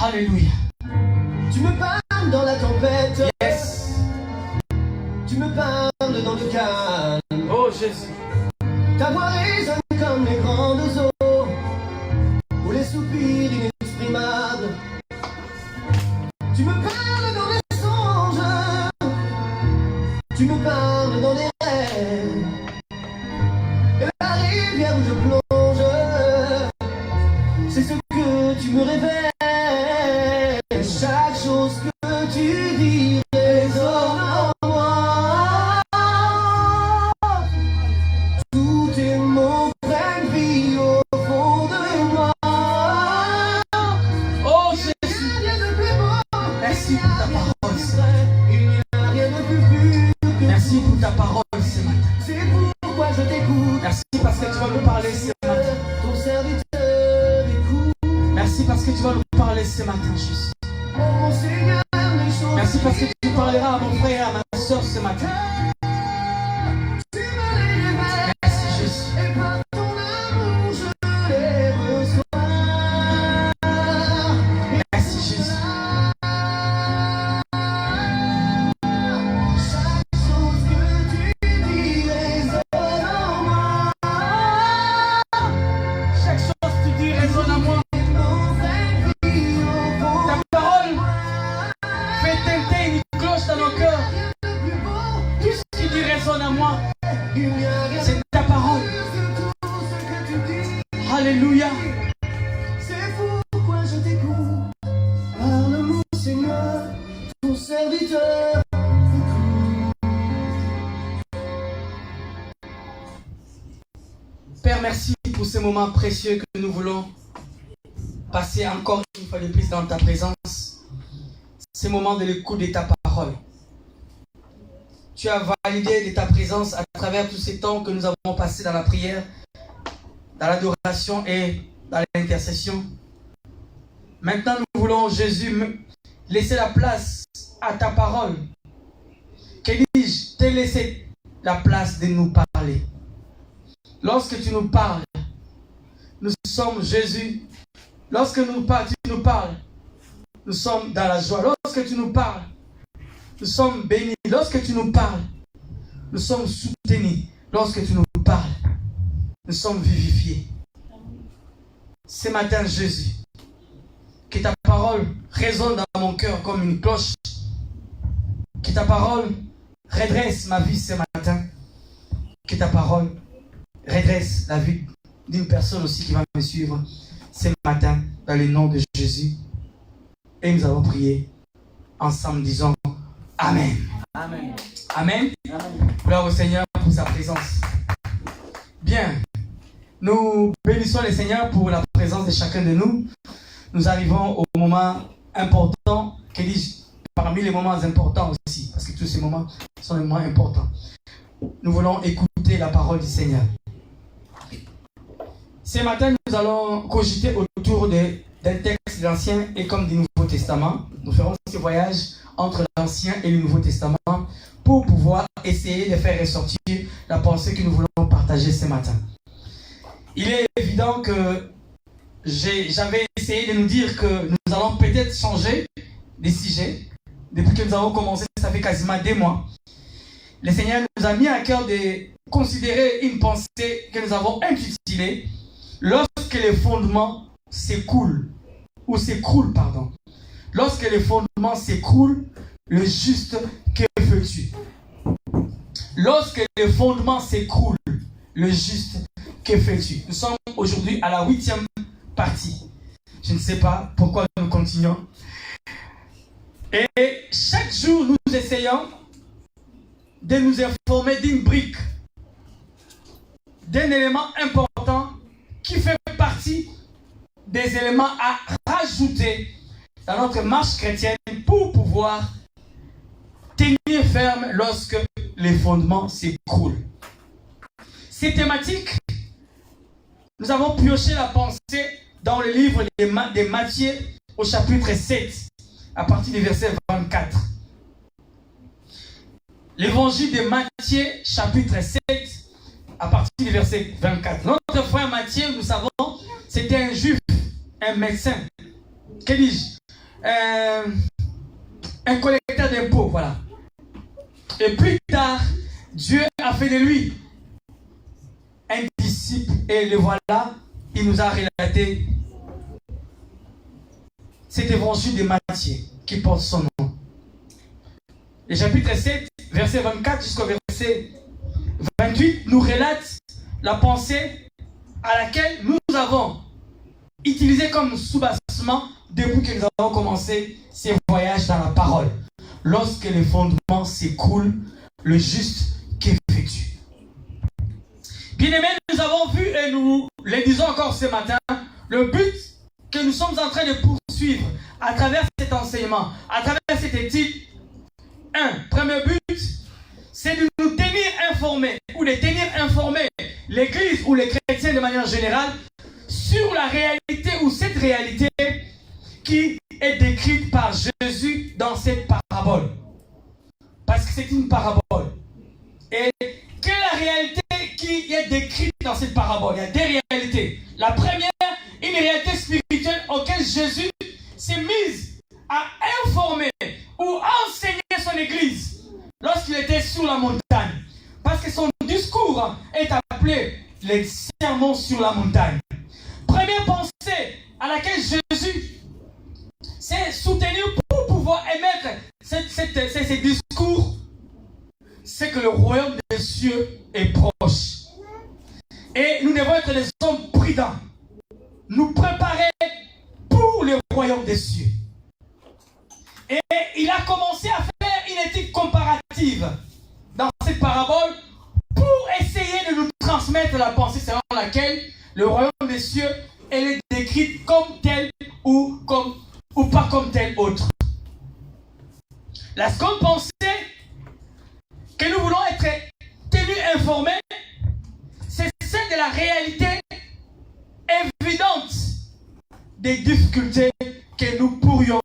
Alléluia. Tu me parles dans la tempête. Yes. Tu me parles dans le calme. Oh Jésus. Ta voix résonne comme les grandes eaux, ou les soupirs inexprimables. Tu me parles dans les songes. Tu me parles dans les rêves. Et la rivière où je plonge, c'est ce que tu me révèles. Chaque chose que tu dis résonne en moi. Tous tes mots prennent vie au fond de moi. Oh Il Jésus. n'y a rien de plus beau. Merci pour ta parole, Seigneur. Il n'y a rien de plus pur que Merci pour ta parole ce matin. c'est pourquoi je t'écoute. Merci parce que tu vas nous parler ce matin. Ton serviteur écoute. Merci parce que tu vas nous parler ce matin, Jésus. Oh mon Seigneur, les choses. Merci parce que tu parleras à mon frère et à ma soeur ce matin. Tu me les révèles. Merci Jésus. Et par ton amour, je les reçois. Merci Jésus. Chaque chose que tu dis résonne en moi. Chaque chose que tu dis résonne à moi. Tes mots prennent vie au fond Ta de parole moi. fait tinter une cloche dans nos cœurs. Rien de plus beau. Tout ce qui dit résonne à moi. Il n'y a rien de C'est ta parole. plus que tout ce que tu dis. Alléluia. C'est pourquoi je t'écoute. Parle-moi, Seigneur, ton serviteur. Père, merci pour ces moments précieux que nous voulons passer encore une fois de plus dans ta présence. Ces moments de l'écoute de ta parole. Tu as validé de ta présence à travers tous ces temps que nous avons passés dans la prière, dans l'adoration et dans l'intercession. Maintenant, nous voulons, Jésus, laisser la place à ta parole. Que dis-je, t'ai laissé la place de nous parler. Lorsque tu nous parles, nous sommes Jésus. Lorsque tu nous parles, nous sommes dans la joie. Lorsque tu nous parles, nous sommes bénis. Lorsque tu nous parles, nous sommes soutenus. Lorsque tu nous parles, nous sommes vivifiés. Ce matin, Jésus, parole résonne dans mon cœur comme une cloche. Que ta parole redresse ma vie ce matin. Que ta parole redresse la vie d'une personne aussi qui va me suivre ce matin dans le nom de Jésus. Et nous allons prier ensemble, disons Amen. Amen. Amen. Gloire au Seigneur pour sa présence. Bien, nous bénissons le Seigneur pour la présence de chacun de nous. Nous arrivons au moment important, que dis-je, parmi les moments importants aussi, parce que tous ces moments sont les moments importants. Nous voulons écouter la parole du Seigneur. Ce matin, nous allons cogiter autour d'un texte de l'Ancien et comme du Nouveau Testament. Nous ferons ce voyage entre l'Ancien et le Nouveau Testament pour pouvoir essayer de faire ressortir la pensée que nous voulons partager ce matin. Il est évident que j'avais essayé de nous dire que nous allons peut-être changer des sujets. Depuis que nous avons commencé, ça fait quasiment 2 mois. Le Seigneur nous a mis à cœur de considérer une pensée que nous avons intitulée « Lorsque les fondements s'écoulent » ou s'écroulent, pardon. Lorsque les fondements s'écroulent, le juste que fais-tu? Lorsque les fondements s'écroulent, le juste que fais-tu? Nous sommes aujourd'hui à la 8e partie. Je ne sais pas pourquoi nous continuons. Et chaque jour, nous essayons de nous informer d'une brique, d'un élément important qui fait partie des éléments à rajouter dans notre marche chrétienne pour pouvoir tenir ferme lorsque les fondements s'écroulent. Ces thématiques, nous avons pioché la pensée dans le livre de Matthieu au chapitre 7, à partir du verset 24. L'évangile de Matthieu, chapitre 7, à partir du verset 24. Notre frère Matthieu, nous savons, c'était un juif, un médecin. Que dis-je? Un collecteur d'impôts, voilà. Et plus tard, Dieu a fait de lui un disciple. Et le voilà, il nous a relaté cet évangile de Matthieu qui porte son nom. Le chapitre 7, verset 24 jusqu'au verset 28 nous relate la pensée à laquelle nous avons utilisé comme soubassement depuis que nous avons commencé ces voyages dans la parole. Lorsque les fondements s'écroulent, le juste qu'effectue. Bien-aimés, nous avons vu et nous le disons encore ce matin, le but que nous sommes en train de poursuivre à travers cet enseignement, à travers cette étude. Premier but, c'est de nous tenir informés ou de tenir informés l'Église ou les chrétiens de manière générale sur la réalité ou cette réalité qui est décrite par Jésus dans cette parabole. Parce que c'est une parabole. Et quelle est la réalité qui est décrite dans cette parabole? Il y a 2 réalités. La première, une réalité spirituelle auquel Jésus s'est mis à informer ou enseigner son Église lorsqu'il était sur la montagne. Parce que son discours est appelé les sermons sur la montagne. Première pensée à laquelle Jésus s'est soutenu pour pouvoir émettre ces discours, c'est que le royaume des cieux est proche. Et nous devons être des hommes prudents. Nous préparer pour le royaume des cieux. Et il a commencé à faire une étude comparative dans cette parabole pour essayer de nous transmettre la pensée selon laquelle le royaume des cieux est décrit comme tel ou pas comme tel autre. La seconde pensée que nous voulons être tenus informés, c'est celle de la réalité évidente des difficultés que nous pourrions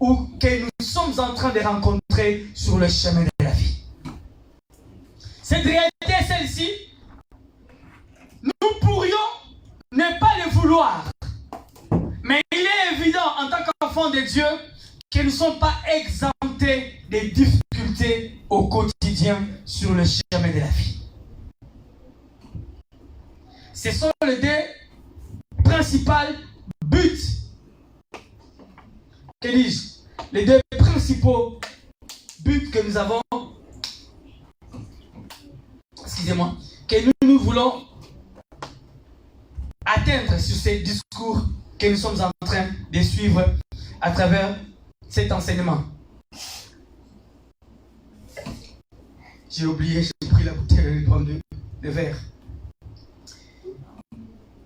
ou que nous sommes en train de rencontrer sur le chemin de la vie. Cette réalité est celle-ci. Nous pourrions ne pas le vouloir. Mais il est évident en tant qu'enfants de Dieu que nous ne sommes pas exemptés des difficultés au quotidien sur le chemin de la vie. Ce sont les 2 principaux buts que dis-je, les deux principaux buts que nous avons, excusez-moi, que nous voulons atteindre sur ces discours que nous sommes en train de suivre à travers cet enseignement. J'ai oublié, j'ai pris la bouteille et le prendre de verre.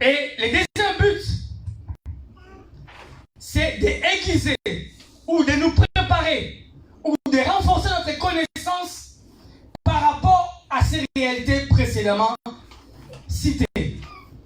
Et le deuxième but, c'est d'aiguiser ou de nous préparer ou de renforcer notre connaissance par rapport à ces réalités précédemment citées.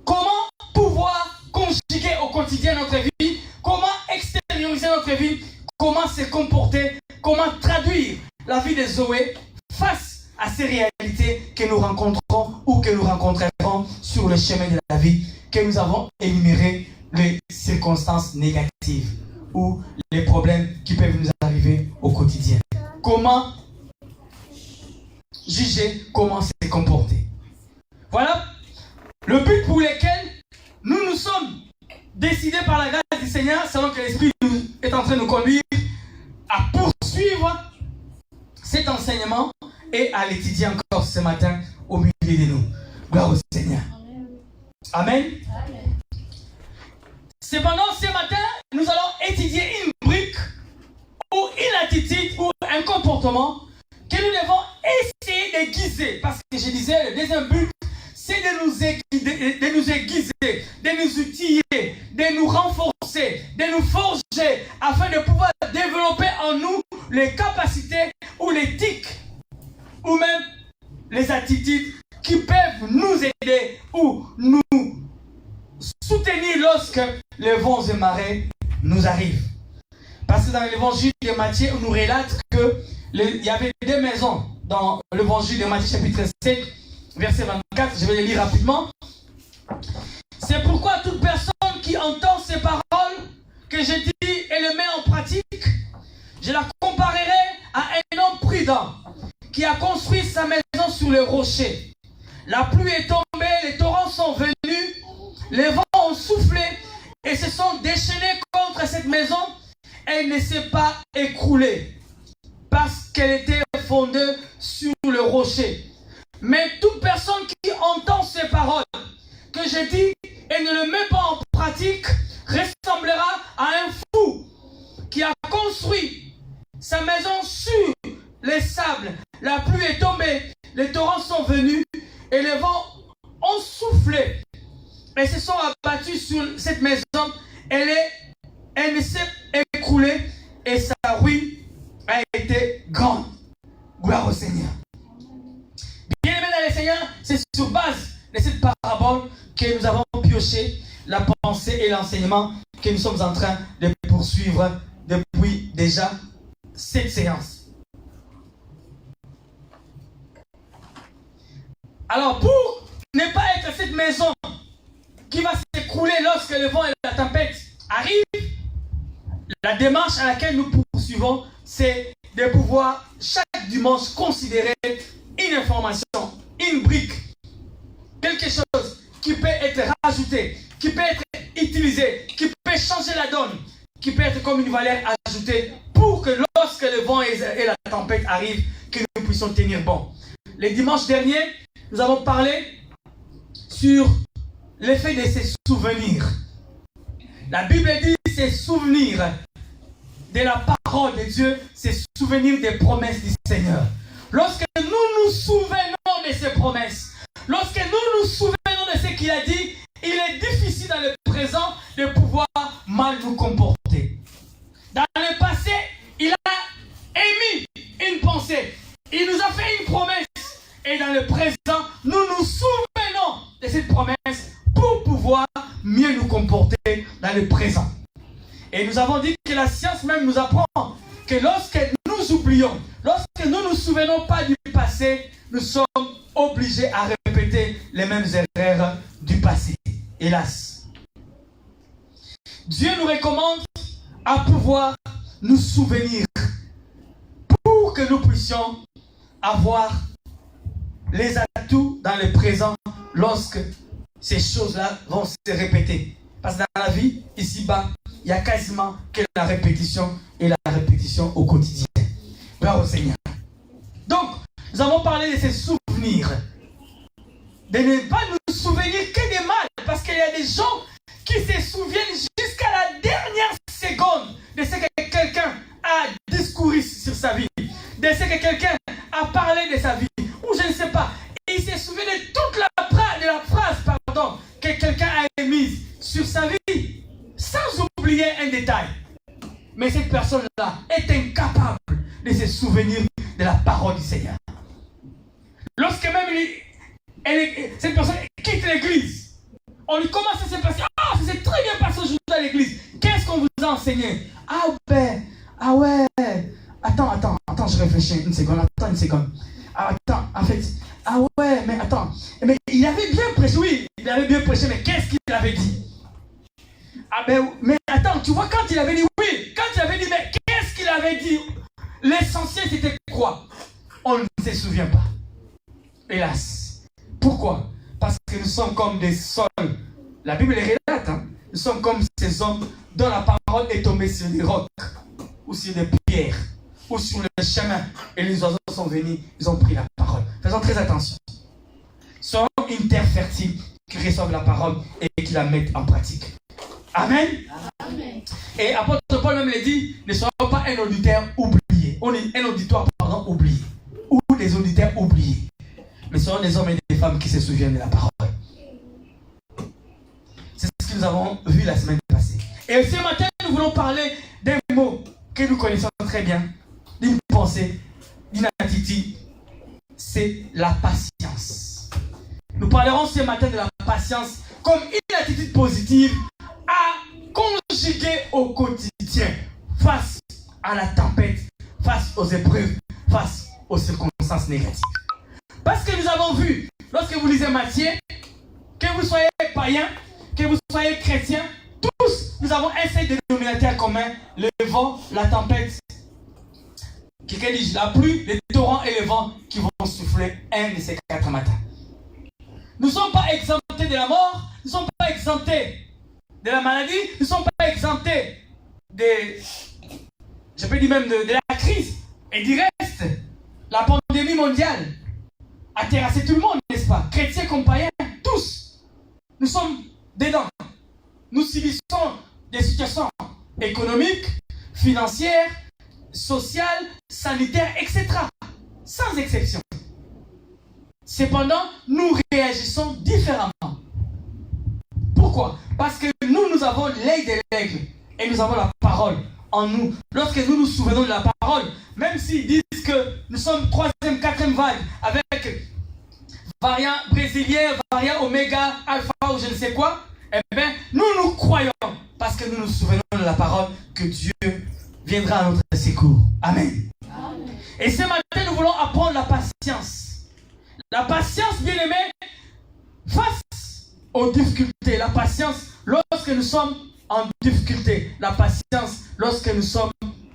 Comment pouvoir conjuguer au quotidien notre vie, comment extérioriser notre vie, comment se comporter, comment traduire la vie de Zoé face à ces réalités que nous rencontrons ou que nous rencontrerons sur le chemin de la vie, que nous avons énuméré les circonstances négatives ou les problèmes qui peuvent nous arriver au quotidien. Comment juger, comment se comporter. Voilà le but pour lequel nous sommes décidés par la grâce du Seigneur, selon que l'Esprit est en train de nous conduire à poursuivre cet enseignement et à l'étudier encore ce matin au milieu de nous. Gloire au Seigneur. Amen. Amen. Cependant, ce matin, nous allons étudier une brique ou une attitude ou un comportement que nous devons essayer d'aiguiser. Parce que je disais, le deuxième but, c'est de nous aiguiser, de nous outiller, de nous renforcer, de nous forger, afin de pouvoir développer en nous les capacités ou les tics, ou même les attitudes qui peuvent nous aider ou nous soutenir lorsque les vents et marées nous arrivent. Parce que dans l'évangile de Matthieu, on nous relate qu'il y avait deux maisons dans l'évangile de Matthieu chapitre 7, verset 24, je vais les lire rapidement. C'est pourquoi toute personne qui entend ces paroles que je dis et les met en pratique, je la comparerai à un homme prudent qui a construit sa maison sur le rocher. La pluie est tombée, les torrents sont venus, les vents ont soufflé et se sont déchaînés contre cette maison. Elle ne s'est pas écroulée parce qu'elle était fondée sur le rocher. Mais toute personne qui entend ces paroles que je dis et ne le met pas en pratique ressemblera à un fou qui a construit sa maison sur les sables. La pluie est tombée, les torrents sont venus et les vents ont soufflé et se sont abattus sur cette maison. Elle ne s'est écroulée et sa ruine a été grande. Gloire au Seigneur. Bien-aimés dans le Seigneur, c'est sur base de cette parabole que nous avons pioché la pensée et l'enseignement que nous sommes en train de poursuivre depuis déjà cette séance. Alors, pour ne pas être cette maison qui va s'écrouler lorsque le vent et la tempête arrivent, la démarche à laquelle nous poursuivons, c'est de pouvoir chaque dimanche considérer une information, une brique, quelque chose qui peut être rajouté, qui peut être utilisé, qui peut changer la donne, qui peut être comme une valeur ajoutée pour que lorsque le vent et la tempête arrivent, que nous puissions tenir bon. Le dimanche dernier, nous avons parlé sur l'effet de se souvenir. La Bible dit se souvenir de la parole de Dieu, se souvenir des promesses du Seigneur. Lorsque nous nous souvenons de ses promesses, lorsque nous nous souvenons de ce qu'il a dit, il est difficile dans le présent de pouvoir mal nous comporter. Dans le passé, il a émis une pensée, il nous a fait une promesse, et dans le présent, nous nous souvenons de cette promesse pour pouvoir mieux nous comporter dans le présent. Et nous avons dit que la science même nous apprend que lorsque nous oublions, lorsque nous ne nous souvenons pas du passé, nous sommes obligés à répéter les mêmes erreurs du passé. Hélas. Dieu nous recommande à pouvoir nous souvenir pour que nous puissions avoir les atouts dans le présent lorsque ces choses-là vont se répéter. Parce que dans la vie, ici-bas, il y a quasiment que la répétition et la répétition au quotidien. Gloire au Seigneur. Donc, nous avons parlé de ces souvenirs. De ne pas nous souvenir que des mal. Parce qu'il y a des gens qui se souviennent jusqu'à la dernière seconde de ce que quelqu'un a discouru sur sa vie. De ce que quelqu'un a parlé de sa vie. Ou je ne sais pas. Et il se souvient de toute la phrase que quelqu'un a émise sur sa vie. Sans oublier un détail. Mais cette personne-là est incapable de se souvenir de la parole du Seigneur. Lorsque même cette personne quitte l'église, on lui commence à se passer. Ah, ça s'est très bien passé aujourd'hui à l'église. Qu'est-ce qu'on vous a enseigné? Ah ouais. Attends, je réfléchis une seconde. Attends une seconde. En fait, mais il avait bien prêché, oui, il avait bien prêché, mais qu'est-ce qu'il avait dit? Mais attends, tu vois, quand il avait dit oui, quand il avait dit, mais qu'est-ce qu'il avait dit? L'essentiel, c'était quoi? On ne se souvient pas. Hélas. Pourquoi? Parce que nous sommes comme des sols. La Bible est relate, nous sommes comme ces hommes dont la parole est tombée sur des rocs, ou sur des pierres, ou sur le chemin, et les oiseaux sont venus, ils ont pris la parole. Faisons très attention. Soyons une terre fertile qui reçoivent la parole et qui la mettent en pratique. Amen. Amen. Et apôtre Paul même le dit, ne soyons pas un auditeur oublié. On est un auditoire, oublié. Ou des auditeurs oubliés. Mais soyons des hommes et des femmes qui se souviennent de la parole. C'est ce que nous avons vu la semaine passée. Et ce matin, nous voulons parler d'un mot que nous connaissons très bien, d'une pensée, d'une attitude. C'est la patience. Nous parlerons ce matin de la patience comme une attitude positive à conjuguer au quotidien face à la tempête, face aux épreuves, face aux circonstances négatives. Parce que nous avons vu, lorsque vous lisez Matthieu, que vous soyez païen, que vous soyez chrétien, tous nous avons un seul dénominateur commun, le vent, la tempête, quelqu'un dit la pluie, les torrents et le vent qui vont souffler un de ces 4 matins. Nous ne sommes pas exemptés de la mort, nous ne sommes pas exemptés de la maladie, nous ne sommes pas exemptés je peux dire même de la crise. Et du reste, la pandémie mondiale a terrassé tout le monde, n'est-ce pas? Chrétiens comme païens, tous. Nous sommes dedans. Nous subissons des situations économiques, financières, sociales, sanitaires, etc. Sans exception. Cependant, nous réagissons différemment. Pourquoi? Parce que nous avons l'œil de l'aigle et nous avons la parole en nous. Lorsque nous nous souvenons de la parole, même s'ils disent que nous sommes 3e, 4e vague avec variant brésilien, variant oméga, alpha ou je ne sais quoi, eh bien, nous croyons parce que nous nous souvenons de la parole que Dieu viendra à notre secours. Amen. Amen. Et ce matin, nous voulons apprendre la patience. La patience, bien aimé, face aux difficultés. La patience lorsque nous sommes en difficulté. La patience lorsque nous sommes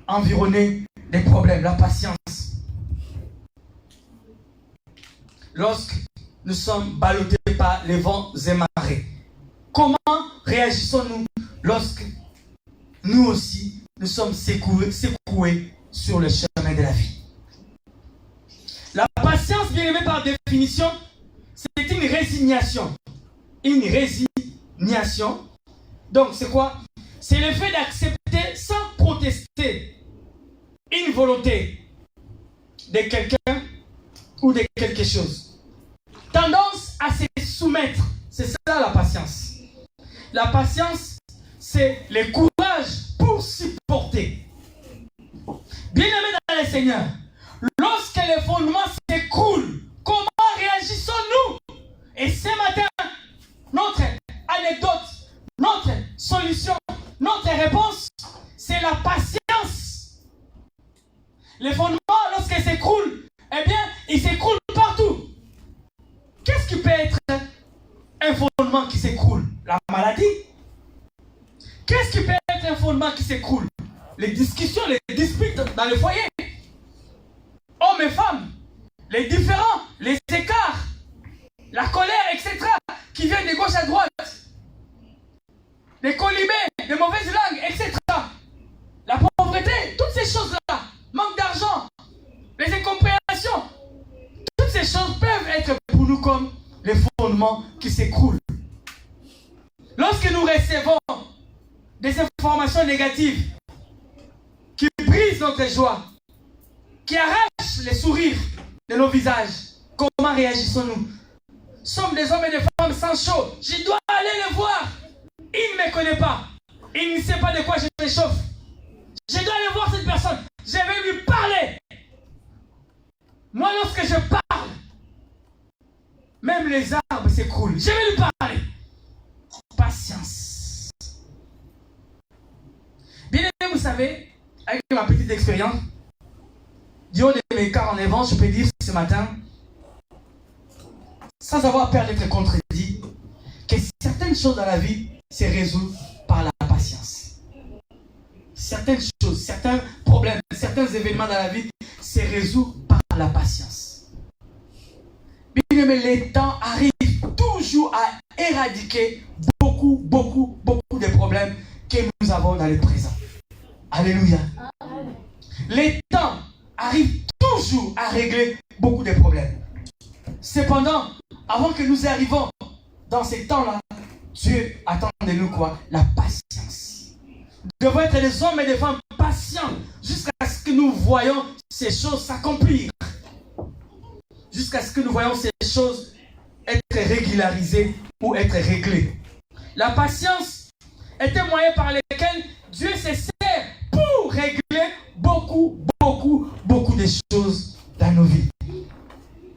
environnés des problèmes. La patience lorsque nous sommes ballottés par les vents et marées. Comment réagissons-nous lorsque nous aussi nous sommes secoués sur le chemin de la vie? La patience, bien aimée par définition, c'est une résignation. Une résignation. Donc, c'est quoi? C'est le fait d'accepter sans protester une volonté de quelqu'un ou de quelque chose. Tendance à se soumettre. C'est ça la patience. La patience, c'est le courage pour supporter. Bien aimé dans le Seigneur, lorsque les fondements s'écroulent, comment réagissons-nous? Et ce matin, notre anecdote, notre solution, notre réponse, c'est la patience. Les fondements, lorsqu'ils s'écroulent, eh bien, ils s'écroulent partout. Qu'est-ce qui peut être un fondement qui s'écroule? La maladie. Qu'est-ce qui peut être un fondement qui s'écroule? Les discussions, les disputes dans le foyer. Hommes et femmes, les différends, les écarts, la colère, etc. qui viennent de gauche à droite. Les collimés, de mauvaises langues, etc. La pauvreté, toutes ces choses-là, manque d'argent, les incompréhensions, toutes ces choses peuvent être pour nous comme les fondements qui s'écroulent. Lorsque nous recevons des informations négatives qui brisent notre joie, qui arrachent les sourires de nos visages, comment réagissons-nous? Sommes des hommes et des femmes sans chaud. Je dois aller le voir. Il ne me connaît pas. Il ne sait pas de quoi je m'échauffe. Je dois aller voir cette personne. Je vais lui parler. Moi, lorsque je parle, même les arbres s'écroulent. Je vais lui parler. Patience. Bien aimé, vous savez, avec ma petite expérience, du haut de mes 49 ans, je peux dire ce matin, sans avoir peur d'être contredit, que certaines choses dans la vie se résolvent par la patience. Certaines choses, certains problèmes, certains événements dans la vie se résolvent par la patience. Bien aimé, les temps arrivent toujours à éradiquer beaucoup de problèmes que nous avons dans le présent. Alléluia. Les temps arrivent toujours à régler beaucoup de problèmes. Cependant, avant que nous arrivions dans ces temps-là, Dieu attend de nous quoi? La patience. Nous devons être des hommes et des femmes patients jusqu'à ce que nous voyions ces choses s'accomplir. Jusqu'à ce que nous voyions ces choses être régularisées ou être réglées. La patience est un moyen par lequel Dieu se sert pour régler beaucoup de choses dans nos vies.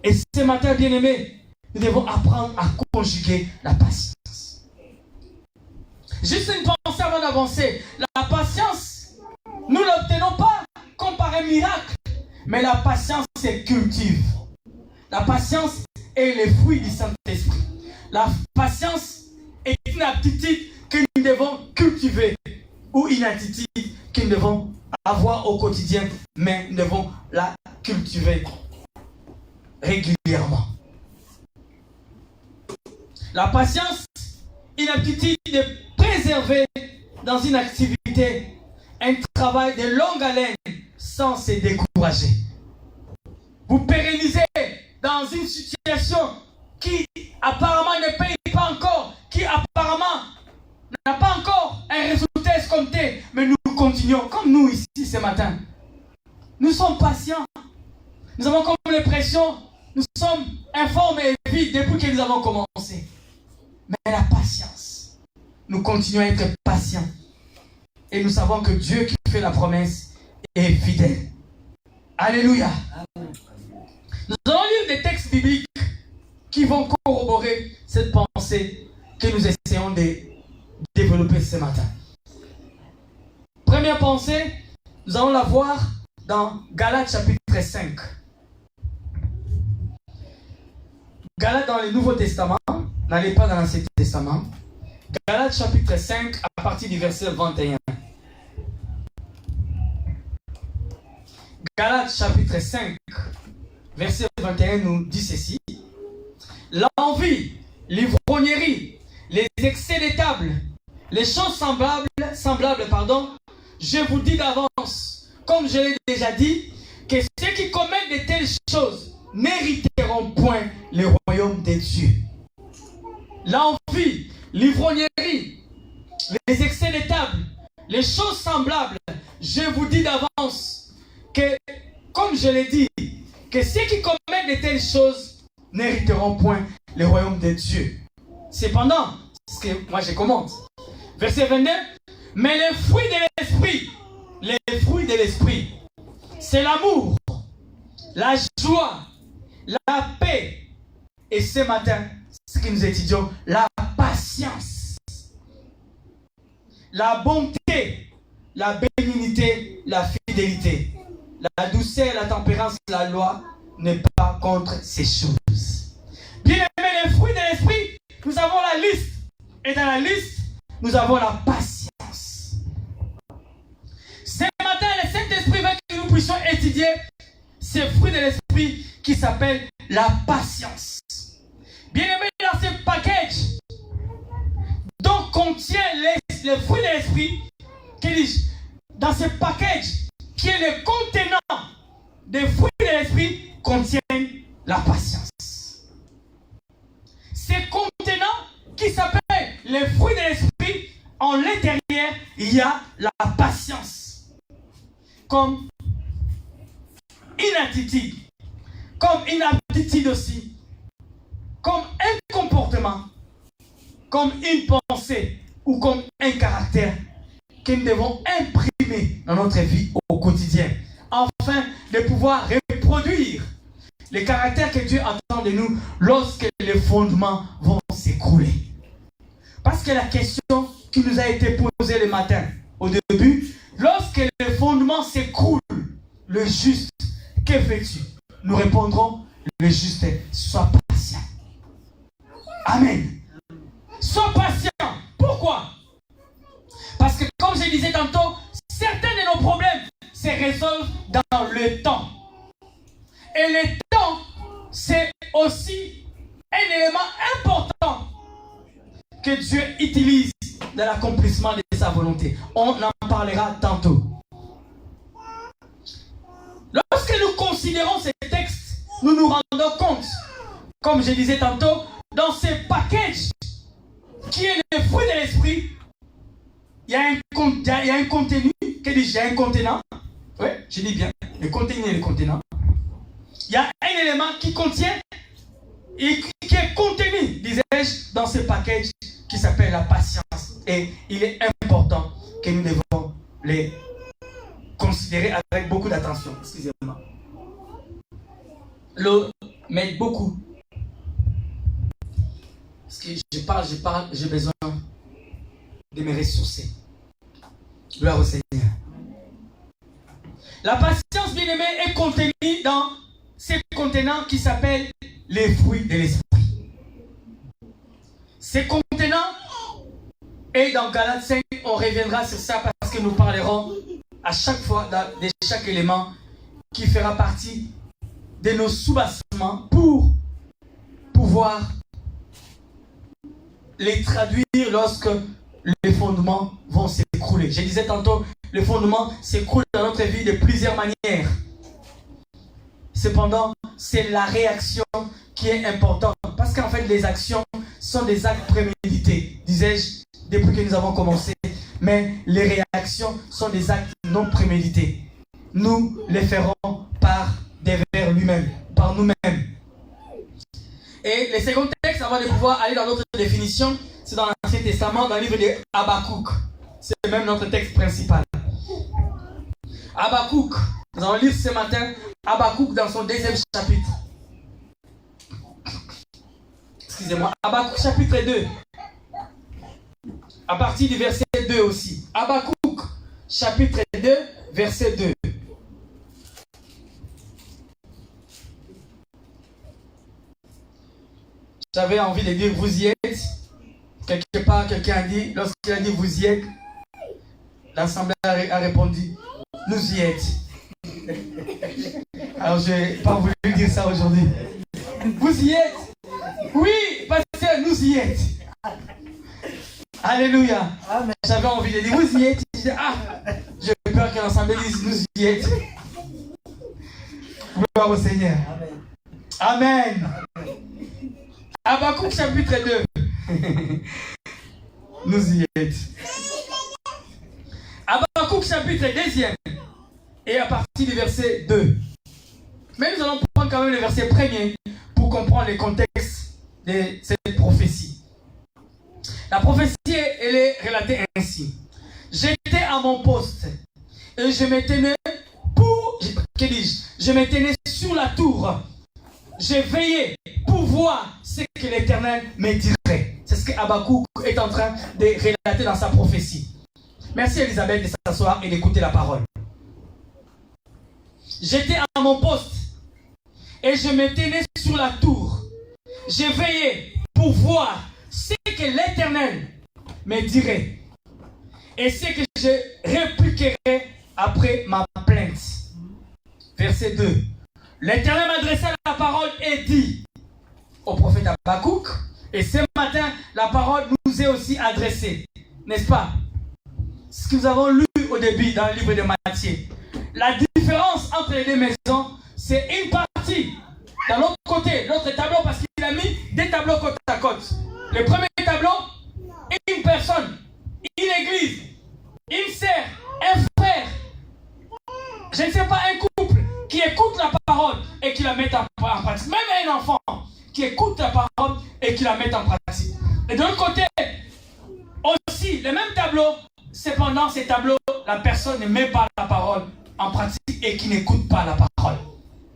Et ce matin, bien-aimés, nous devons apprendre à conjuguer la patience. Juste une pensée avant d'avancer. La patience, nous ne l'obtenons pas comme par un miracle, mais la patience se cultive. La patience est le fruit du Saint-Esprit. La patience est une aptitude que nous devons cultiver ou une attitude que nous devons avoir au quotidien, mais nous devons la cultiver régulièrement. La patience, une aptitude de préserver dans une activité, un travail de longue haleine sans se décourager. Vous pérennisez dans une situation qui apparemment ne paye pas encore, qui apparemment n'a pas encore un résultat escompté, mais nous continuons, comme nous ici ce matin. Nous sommes patients. Nous avons comme l'impression, nous sommes informes et vides depuis que nous avons commencé. Mais la patience, nous continuons à être patients. Et nous savons que Dieu qui fait la promesse est fidèle. Alléluia. Amen. Nous allons lire des textes bibliques qui vont corroborer cette pensée que nous essayons de développer ce matin. Première pensée, nous allons la voir dans Galates chapitre 5. Galates dans le Nouveau Testament, n'allez pas dans l'Ancien Testament. Galates chapitre 5 à partir du verset 21. Galates chapitre 5, verset 21 nous dit ceci. L'envie, l'ivrognerie, les excès de table, les choses semblables, je vous dis d'avance, comme je l'ai déjà dit, que ceux qui commettent de telles choses n'hériteront point le royaume de Dieu. L'envie, l'ivrognerie, les excès de table, les choses semblables, je vous dis d'avance que, comme je l'ai dit, que ceux qui commettent de telles choses n'hériteront point le royaume de Dieu. Cependant, ce que moi je commente, verset 22, mais les fruits de l'esprit, c'est l'amour, la joie, la paix, et ce matin, ce que nous étudions, la patience, la bonté, la bénignité, la fidélité, la douceur, la tempérance, la loi n'est pas contre ces choses. Bien aimé, les fruits de l'esprit, nous avons la liste. Et dans la liste, nous avons la patience. Ce matin, le Saint-Esprit veut que nous puissions étudier ces fruits de l'esprit qui s'appellent la patience. Bien aimé, dans ce package dont contient les fruits de l'esprit, dans ce package qui est le contenant des fruits de l'esprit, contiennent la patience. Ces contenants qui s'appellent les fruits de l'esprit, en l'intérieur, il y a la patience. Comme une attitude, comme une aptitude aussi, comme un comportement, comme une pensée ou comme un caractère que nous devons imprimer dans notre vie au quotidien, afin de pouvoir reproduire les caractères que Dieu attend de nous lorsque les fondements vont s'écrouler. Parce que la question qui nous a été posée le matin, au début, lorsque les fondements s'écroulent, le juste, que fais-tu? Nous répondrons, le juste, sois patient. Amen. Sois patient. Pourquoi? Parce que comme je disais tantôt, certains de nos problèmes se résolvent dans le temps. Et le temps, c'est aussi un élément important que Dieu utilise dans l'accomplissement de sa volonté. On en parlera tantôt. Lorsque nous considérons ces textes, nous nous rendons compte, comme je disais tantôt, dans ce package qui est le fruit de l'esprit, il y a un contenu, que dis-je, il y a un contenant. Oui, je dis bien, le contenu et le contenant. Il y a un élément qui contient et qui est contenu, disais-je, dans ce package qui s'appelle la patience. Et il est important que nous devons les considérer avec beaucoup d'attention. Excusez-moi. Le mettre beaucoup. Parce que je parle, j'ai besoin de me ressourcer. Gloire au Seigneur. La patience, bien-aimée, est contenue dans ce contenant qui s'appelle les fruits de l'esprit. Ces contenants, et dans Galates 5, on reviendra sur ça parce que nous parlerons à chaque fois de chaque élément qui fera partie de nos sous-bassements pour pouvoir les traduire lorsque les fondements vont s'écrouler. Je disais tantôt, les fondements s'écroulent dans notre vie de plusieurs manières. Cependant, c'est la réaction qui est importante. Parce qu'en fait, les actions sont des actes prémédités, disais-je, depuis que nous avons commencé. Mais les réactions sont des actes non prémédités. Nous les ferons par devers lui-même, par nous-mêmes. Et le second texte, avant de pouvoir aller dans notre définition, c'est dans l'Ancien Testament, dans le livre de Habakkuk. C'est même notre texte principal. Habakkuk, nous allons lire ce matin Habakkuk dans son 2e chapitre. Excusez-moi, Habakkuk chapitre 2. À partir du verset 2 aussi. Habakkuk chapitre 2, verset 2. J'avais envie de dire vous y êtes. Quelque part, quelqu'un a dit, lorsqu'il a dit vous y êtes, l'assemblée a répondu nous y êtes. Alors je n'ai pas voulu dire ça aujourd'hui. Vous y êtes? Oui, pasteur, nous y êtes. Alléluia. J'avais envie de dire vous y êtes. Je disais, j'ai peur que l'assemblée dise nous y êtes. Gloire au Seigneur. Amen. Habakkuk chapitre 2. Nous y êtes. Habakkuk chapitre 2e. Et à partir du verset 2. Mais nous allons prendre quand même le verset 1er pour comprendre le contexte de cette prophétie. La prophétie, elle est relatée ainsi. J'étais à mon poste et je me tenais je me tenais sur la tour. J'ai veillé pour voir ce que l'Éternel me dirait. C'est ce que Habakkuk est en train de relater dans sa prophétie. Merci Elisabeth de s'asseoir et d'écouter la parole. J'étais à mon poste et je me tenais sur la tour. J'ai veillé pour voir ce que l'Éternel me dirait et ce que je répliquerai après ma plainte. Verset 2. L'Éternel m'adressa la parole et dit au prophète Habakkuk, et ce matin, la parole nous est aussi adressée, n'est-ce pas? ce que nous avons lu au début dans le livre de Matthieu. La différence entre les deux maisons, c'est une partie dans l'autre côté, l'autre tableau, parce qu'il a mis des tableaux côte à côte. Le premier tableau, une personne, une église, une sœur, un frère, je ne sais pas, un couple qui écoute la parole et qui la met en pratique. Même un enfant qui écoute la parole et qui la met en pratique. Et de l'autre côté, aussi, le même tableau, cependant, ces tableaux, la personne ne met pas la parole en pratique et qui n'écoute pas la parole.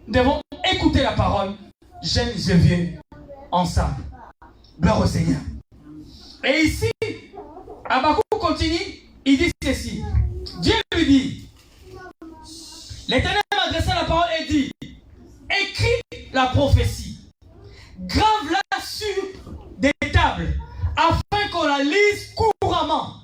Nous devons écouter la parole, jeunes et vieux, ensemble. Gloire au Seigneur. Et ici, Habakkuk continue, il dit ceci. Dieu lui dit, l'Éternel m'a adressé la parole et dit, écris la prophétie, grave-la sur des tables, afin qu'on la lise couramment.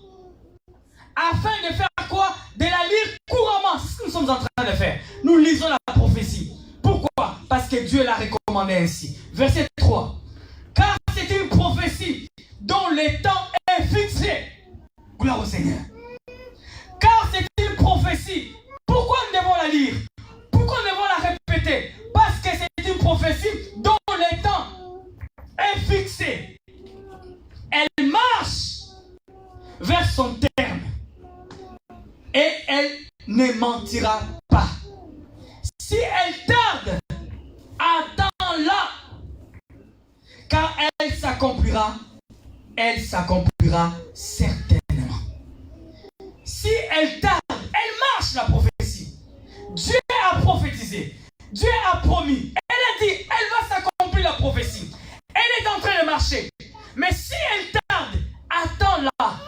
Afin de faire quoi? De la lire couramment. C'est ce que nous sommes en train de faire. Nous lisons la prophétie. Pourquoi? Parce que Dieu l'a recommandé ainsi. Verset 3. Car c'est une prophétie dont le temps est fixé. Gloire au Seigneur. Car c'est une prophétie. Pourquoi nous devons la lire? Pourquoi nous devons la répéter? Parce que c'est une prophétie dont le temps est fixé. Elle marche vers son terme. Et elle ne mentira pas. Si elle tarde, attends-la. Car elle s'accomplira certainement. Si elle tarde, elle marche la prophétie. Dieu a prophétisé. Dieu a promis. Elle a dit, elle va s'accomplir la prophétie. Elle est en train de marcher. Mais si elle tarde, attends-la.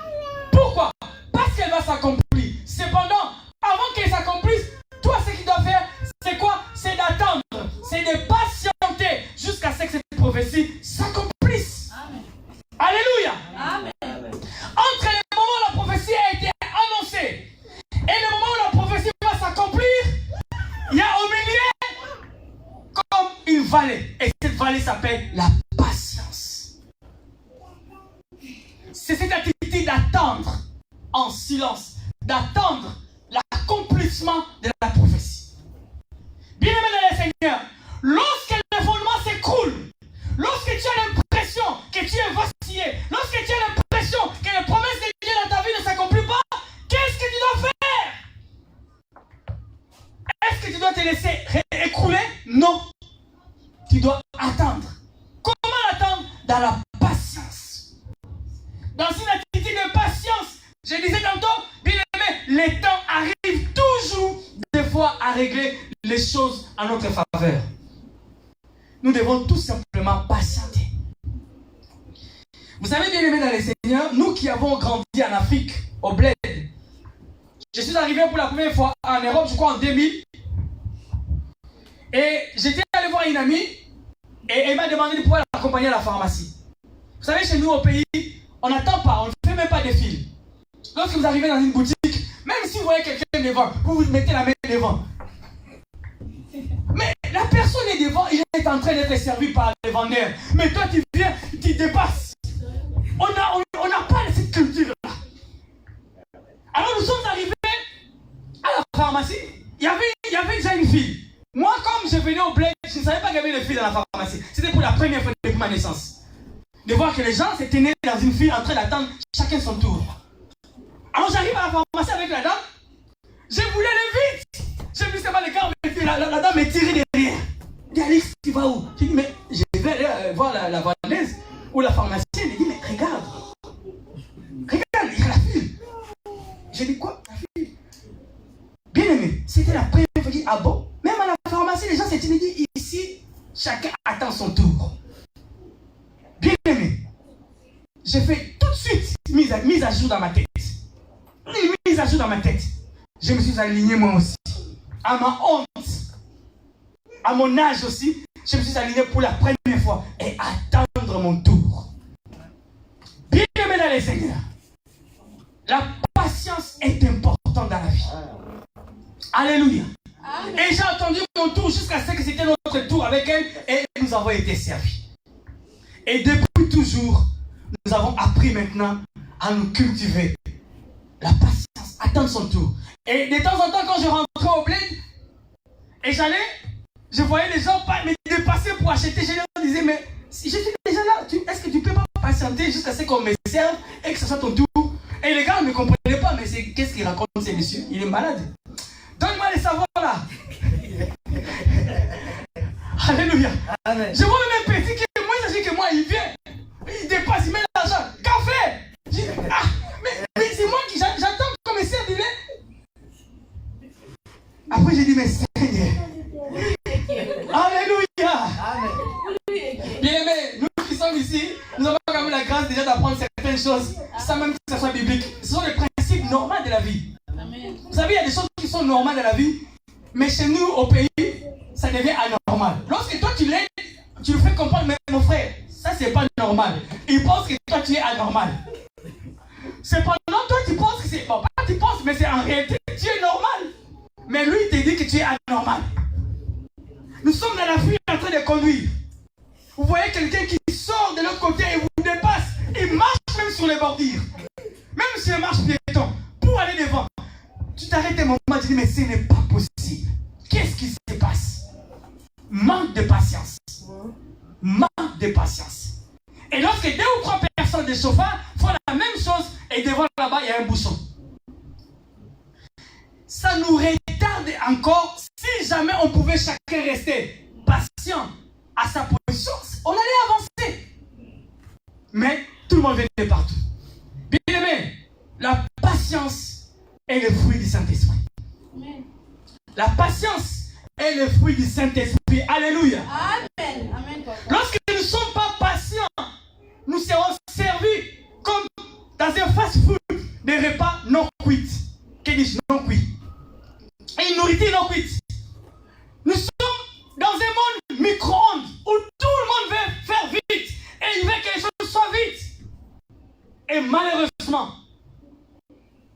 Pourquoi? Parce qu'elle va s'accomplir. Cependant, avant qu'elle s'accomplisse, toi ce que tu dois faire, c'est quoi? C'est d'attendre. C'est de patienter jusqu'à ce que cette prophétie s'accomplisse. Amen. Alléluia. Amen. Entre le moment où la prophétie a été annoncée et le moment où la prophétie va s'accomplir, il y a au milieu comme une vallée. Et cette vallée s'appelle la patience. C'est cette attitude d'attendre en silence, d'attendre l'accomplissement de la prophétie. Bien-aimé dans le Seigneur, lorsque le fondement s'écroule, lorsque tu as l'impression que tu es vacillé, lorsque tu as l'impression que les promesses de Dieu dans ta vie ne s'accomplissent pas, qu'est-ce que tu dois faire? Est-ce que tu dois te laisser écrouler? Non. Tu dois attendre. Comment attendre? Dans la patience. Dans une attitude de patience. Je disais tantôt, bien aimé, le temps arrive toujours des fois à régler les choses en notre faveur. Nous devons tout simplement patienter. Vous savez, bien aimé dans le Seigneur, nous qui avons grandi en Afrique, au Bled, je suis arrivé pour la première fois en Europe, je crois en 2000. Et j'étais allé voir une amie et elle m'a demandé de pouvoir l'accompagner à la pharmacie. Vous savez, chez nous au pays, on n'attend pas, on ne fait même pas de fil. Lorsque vous arrivez dans une boutique, même si vous voyez quelqu'un devant, vous vous mettez la main devant. Mais la personne est devant, il est en train d'être servi par le vendeur. Mais toi, tu viens, tu dépasses. On n'a pas cette culture-là. Alors nous sommes arrivés à la pharmacie. Il y avait déjà une fille. Moi, comme je venais au bled, je ne savais pas qu'il y avait une fille dans la pharmacie. C'était pour la première fois depuis ma naissance. De voir que les gens se tenaient dans une file en train d'attendre chacun son tour. Alors j'arrive à la pharmacie avec la dame. Je voulais aller vite. Je me suis dit, le gars, la dame me tirait derrière. Dis Alix, tu vas où? Je dis, mais je vais aller voir la vendeuse ou la pharmacienne. Elle dit, mais regarde, il y a la file. J'ai dit, quoi? La file? Bien aimé, c'était la première fois que je dis, ah bon? Même à la pharmacie, les gens s'étaient dit, ici, chacun attend son tour. Bien aimé, j'ai fait tout de suite mise à jour dans ma tête. Une mise à jour dans ma tête. Je me suis aligné moi aussi. À ma honte, à mon âge aussi, je me suis aligné pour la première fois et attendre mon tour. Bien aimé dans les Seigneurs, la patience est importante dans la vie. Alléluia. Et j'ai attendu mon tour jusqu'à ce que c'était notre tour avec elle et nous avons été servis. Et depuis toujours, nous avons appris maintenant à nous cultiver La patience, attendre son tour. Et de temps en temps, quand je rentrais au bled, et je voyais les gens me dépasser pour acheter. Je leur disais, mais si je suis déjà là, est-ce que tu peux pas patienter jusqu'à ce qu'on me serve et que ce soit ton tour? Et les gars ne comprenaient pas, mais qu'est-ce qu'il raconte ces messieurs? Il est malade. Donne-moi les savoirs là. Alléluia. Amen. Je vois même un petit qui est moins âgé que moi, il vient, il dépasse, il met l'argent. Café. Mais c'est moi qui j'attends qu'on me serve du lait. Après j'ai dit, mais Seigneur. Alléluia. Amen. Bien aimé, nous qui sommes ici, nous avons quand même la grâce déjà d'apprendre certaines choses, sans même que ce soit biblique. Ce sont les principes normaux de la vie. Amen. Vous savez, il y a des choses qui sont normales de la vie, mais chez nous, au pays, ça devient anormal. Lorsque toi tu l'aides, tu le fais comprendre, mais mon frère, ça c'est pas normal. Il pense que toi tu es anormal. Cependant, toi tu penses que c'est... Bon, pas tu penses, mais c'est en réalité, tu es normal. Mais lui, il te dit que tu es anormal. Nous sommes dans la fuite en train de conduire. Vous voyez quelqu'un qui sort de l'autre côté et vous dépasse. Il marche même sur les bordures. Même sur les marches piétons. Pour aller devant. Tu t'arrêtes un moment, tu dis, mais ce n'est pas possible. Qu'est-ce qui se passe? Manque de patience. Manque de patience. Et lorsque 2 ou 3 personnes de chauffard font la même chose et devant là-bas, il y a un bouchon. Ça nous retarde encore. Si jamais on pouvait chacun rester patient à sa position, on allait avancer. Mais tout le monde vient de partout. Bien aimé, la patience est le fruit du Saint-Esprit. La patience est le fruit du Saint-Esprit. Alléluia. Amen. Amen. Lorsque nous ne sommes pas patients, nous serons servis comme dans un fast-food des repas non cuits. Qu'est-ce que dis-je? Non cuits. Et une nourriture non cuite. Nous sommes dans un monde micro-ondes où tout le monde veut faire vite et il veut que les choses soient vite. Et malheureusement,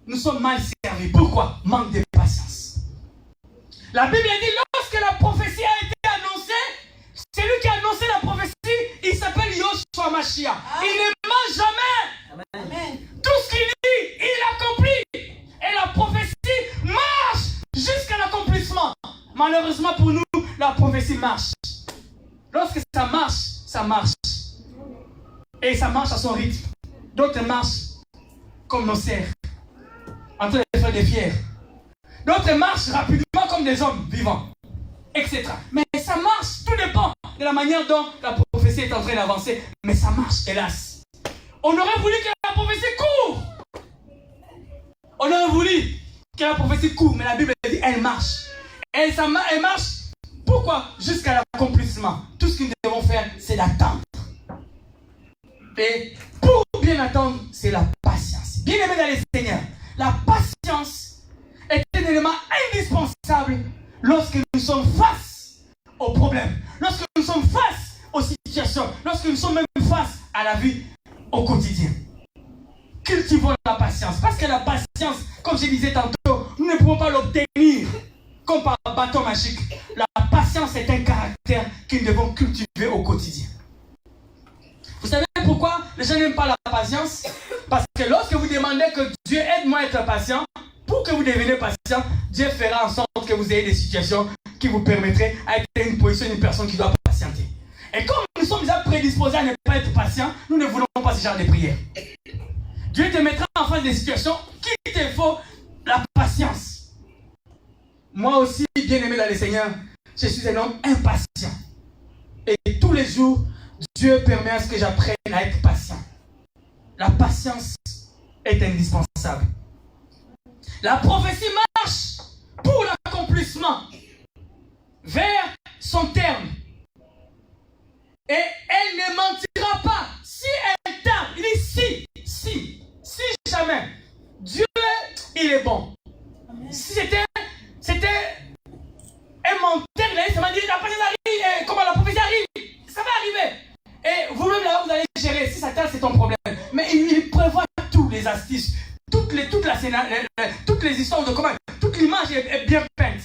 nous sommes mal servis. Pourquoi? Manque de patience. La Bible dit lorsque la prophétie a été annoncée, celui qui a annoncé la prophétie, il s'appelle Yoshua Mashiach. Il ne ment jamais. Amen. Tout ce qu'il dit, il accomplit. Et la prophétie marche jusqu'à l'accomplissement. Malheureusement pour nous, la prophétie marche. Lorsque ça marche, ça marche. Et ça marche à son rythme. D'autres marchent comme nos cerfs, en train de faire des fiers. D'autres marchent rapidement comme des hommes vivants, etc. Mais ça marche, tout dépend de la manière dont la prophétie est en train d'avancer. Mais ça marche, hélas. On aurait voulu que la prophétie court. On aurait voulu que la prophétie court, mais la Bible dit elle marche. Et elle marche, pourquoi? Jusqu'à l'accomplissement. Tout ce que nous devons faire, c'est d'attendre. Et pour bien attendre, c'est la patience. Bien aimé dans les Seigneurs, la patience est un élément indispensable lorsque nous sommes face aux problèmes, lorsque nous sommes face aux situations, lorsque nous sommes même face à la vie au quotidien. Cultivons la patience, parce que la patience, comme je disais tantôt, nous ne pouvons pas l'obtenir comme par un bâton magique. La patience est un caractère que nous devons cultiver au quotidien. Vous savez pourquoi les gens n'aiment pas la patience? Parce que lorsque vous demandez que Dieu aide-moi à être patient, pour que vous deveniez patient, Dieu fera en sorte que vous ayez des situations qui vous permettraient d'être une position d'une personne qui doit patienter. Et comme nous sommes déjà prédisposés à ne pas être patients, nous ne voulons pas ce genre de prière. Dieu te mettra en face des situations qui te faut la patience. Moi aussi, bien aimé dans le Seigneur, je suis un homme impatient. Et tous les jours, Dieu permet à ce que j'apprenne à être patient. La patience est indispensable. La prophétie marche pour l'accomplissement vers son terme. Et elle ne mentira pas. Si elle tarde, il dit si jamais. Dieu, il est bon. Si c'était un menteur, ça m'a dit la patience arrive, comment la prophétie arrive, ça va arriver. Et vous-même là, vous allez gérer. Si ça tarde, c'est ton problème. Mais il prévoit tous les astuces, toutes les histoires de comment, toute l'image est bien peinte.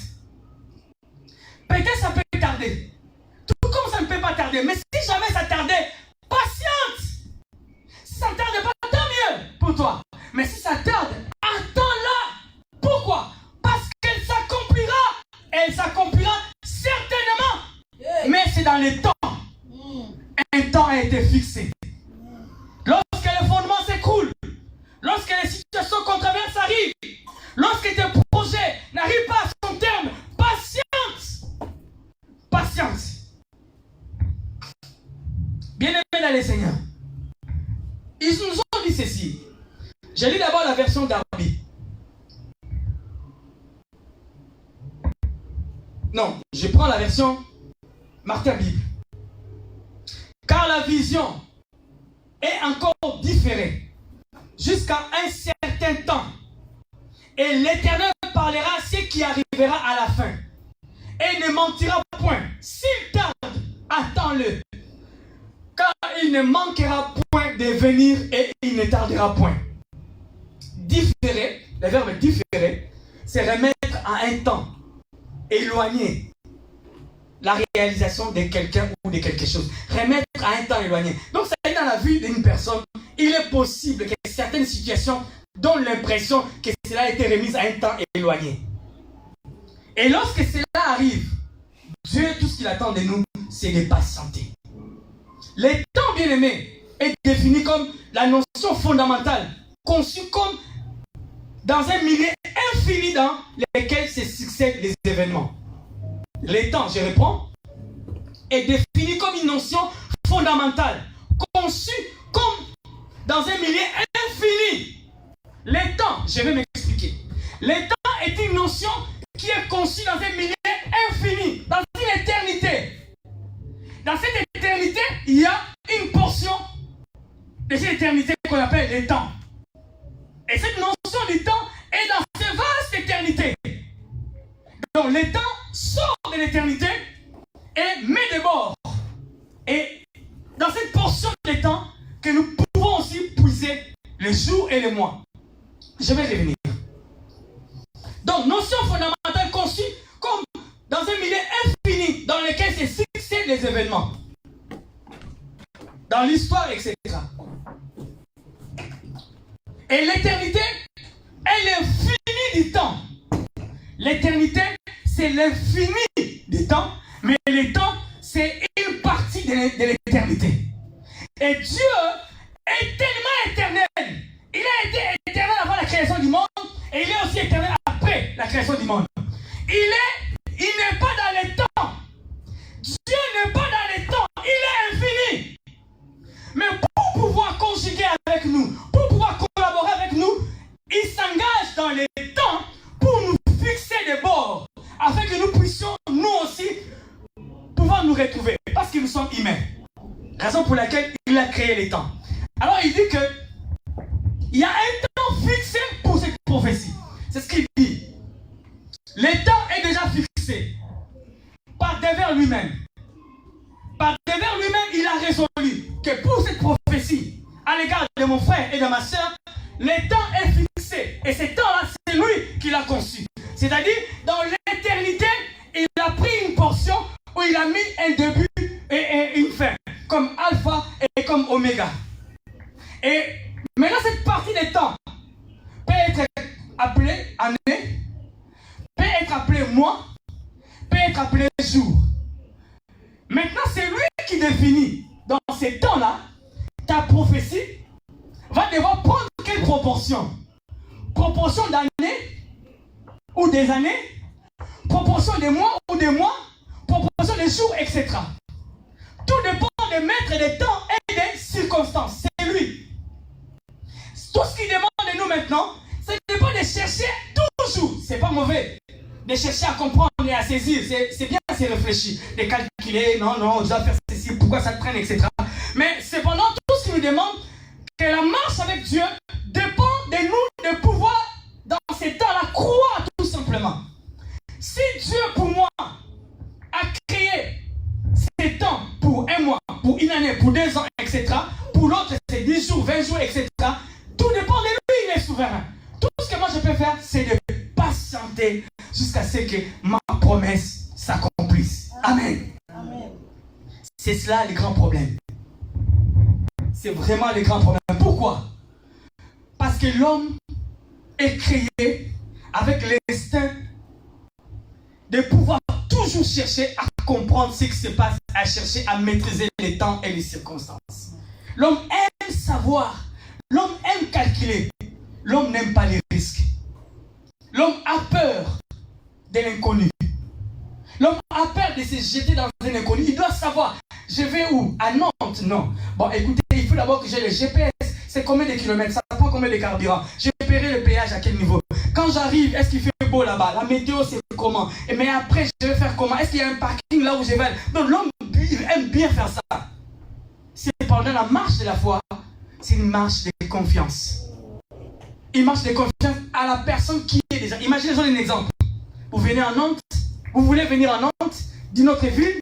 Peut-être ça peut tarder. Tout comme ça ne peut pas tarder. Mais si jamais ça tardait, patiente. Si ça ne tarde pas, tant mieux pour toi. Mais si ça tarde, attends. dans les temps, un temps a été fixé. Lorsque le fondement s'écroule, lorsque les situations controverses arrivent, lorsque tes projets n'arrivent pas à son terme, patience. Patience. Bien-aimés dans les Seigneurs, ils nous ont dit ceci. Je lis d'abord la version d'Arbi. Non, je prends la version Martin Bible. Car la vision est encore différée jusqu'à un certain temps. Et l'Éternel parlera ce qui arrivera à la fin. Et ne mentira point. S'il tarde, attends-le. Car il ne manquera point de venir et il ne tardera point. Différer, le verbe différer, c'est remettre à un temps éloigné la réalisation de quelqu'un ou de quelque chose. Remettre à un temps éloigné. Donc, ça est dans la vie d'une personne. Il est possible que certaines situations donnent l'impression que cela a été remis à un temps éloigné. Et lorsque cela arrive, Dieu, tout ce qu'il attend de nous, c'est de patienter. Le temps, bien aimé, est défini comme la notion fondamentale, conçue comme dans un milieu infini dans lequel se succèdent les événements. Le temps, je reprends, est défini comme une notion fondamentale, conçue comme dans un milieu infini. Le temps, je vais m'expliquer. Le temps est une notion qui est conçue dans un milieu infini, dans une éternité. Dans cette éternité, il y a une portion de cette éternité qu'on appelle le temps. Et cette notion du temps est dans cette vaste éternité. Donc le temps sort de l'éternité et met de bord. Et dans cette portion de temps que nous pouvons aussi puiser les jours et les mois. Je vais revenir. Donc notion fondamentale conçue comme dans un milieu infini dans lequel se succèdent les événements. Dans l'histoire, etc. Et l'éternité est l'infini du temps. L'éternité, c'est l'infini du temps, mais le temps, c'est une partie de l'éternité. Et Dieu est tellement éternel. Il a été éternel avant la création du monde, et il est aussi éternel après la création du monde. Il n'est pas dans le temps. Dieu n'est pas dans le temps. Il est infini. Mais pour pouvoir conjuguer avec nous, pour pouvoir collaborer avec nous, il s'engage dans les temps pour nous fixer des bords, afin que nous puissions, nous aussi, pouvoir nous retrouver, parce que nous sommes humains. Raison pour laquelle il a créé les temps. Alors il dit que il y a un temps fixé pour cette prophétie. C'est ce qu'il dit. Le temps est déjà fixé par devers lui-même. Par devers lui-même, il a résolu que pour cette prophétie, à l'égard de mon frère et de ma soeur, le temps est fixé. Et ce temps-là, c'est lui qui l'a conçu. C'est-à-dire, dans l'éternité, il a pris une portion où il a mis un début et une fin, comme alpha et comme oméga. Et maintenant, cette partie des temps peut être appelée année, peut être appelée mois, peut être appelée jour. Maintenant, c'est lui qui définit, dans ces temps-là, ta prophétie va devoir prendre quelle proportion? Proportion d'années ou des années, proportion des mois ou des mois, proportion des jours, etc. Tout dépend des maîtres des temps et des circonstances. C'est lui. Tout ce qu'il demande de nous maintenant, c'est pas de chercher toujours, c'est pas mauvais, de chercher à comprendre et à saisir, c'est bien, c'est réfléchir, de calculer, non, je dois faire ceci, pourquoi ça traîne, etc. Mais cependant, tout ce qu'il nous demande, que la marche avec Dieu dépend de nous de pouvoir, dans ces temps-là, croire tout simplement. Si Dieu, pour moi, a créé ces temps pour un mois, pour une année, pour 2 ans, etc., pour l'autre, c'est 10 jours, 20 jours, etc., tout dépend de lui, il est souverain. Tout ce que moi je peux faire, c'est de patienter jusqu'à ce que ma promesse s'accomplisse. Amen. Amen. C'est cela le grand problème. C'est vraiment le grand problème. Pourquoi? Parce que l'homme est créé avec l'instinct de pouvoir toujours chercher à comprendre ce qui se passe, à chercher à maîtriser les temps et les circonstances. L'homme aime savoir, l'homme aime calculer, l'homme n'aime pas les risques. L'homme a peur de l'inconnu. L'homme a peur de se jeter dans un inconnu. Il doit savoir, je vais où? À Nantes? Non. Bon, écoutez, il faut d'abord que j'ai le GPS. C'est combien de kilomètres? Ça prend combien de carburant? Je paierai le péage à quel niveau? Quand j'arrive, est-ce qu'il fait beau là-bas? La météo, c'est comment? Mais après, je vais faire comment? Est-ce qu'il y a un parking là où je vais? Donc l'homme aime bien faire ça. C'est pendant la marche de la foi, c'est une marche de confiance. Une marche de confiance à la personne qui est déjà. Imaginez un exemple. Vous venez à Nantes, vous voulez venir à Nantes, d'une autre ville,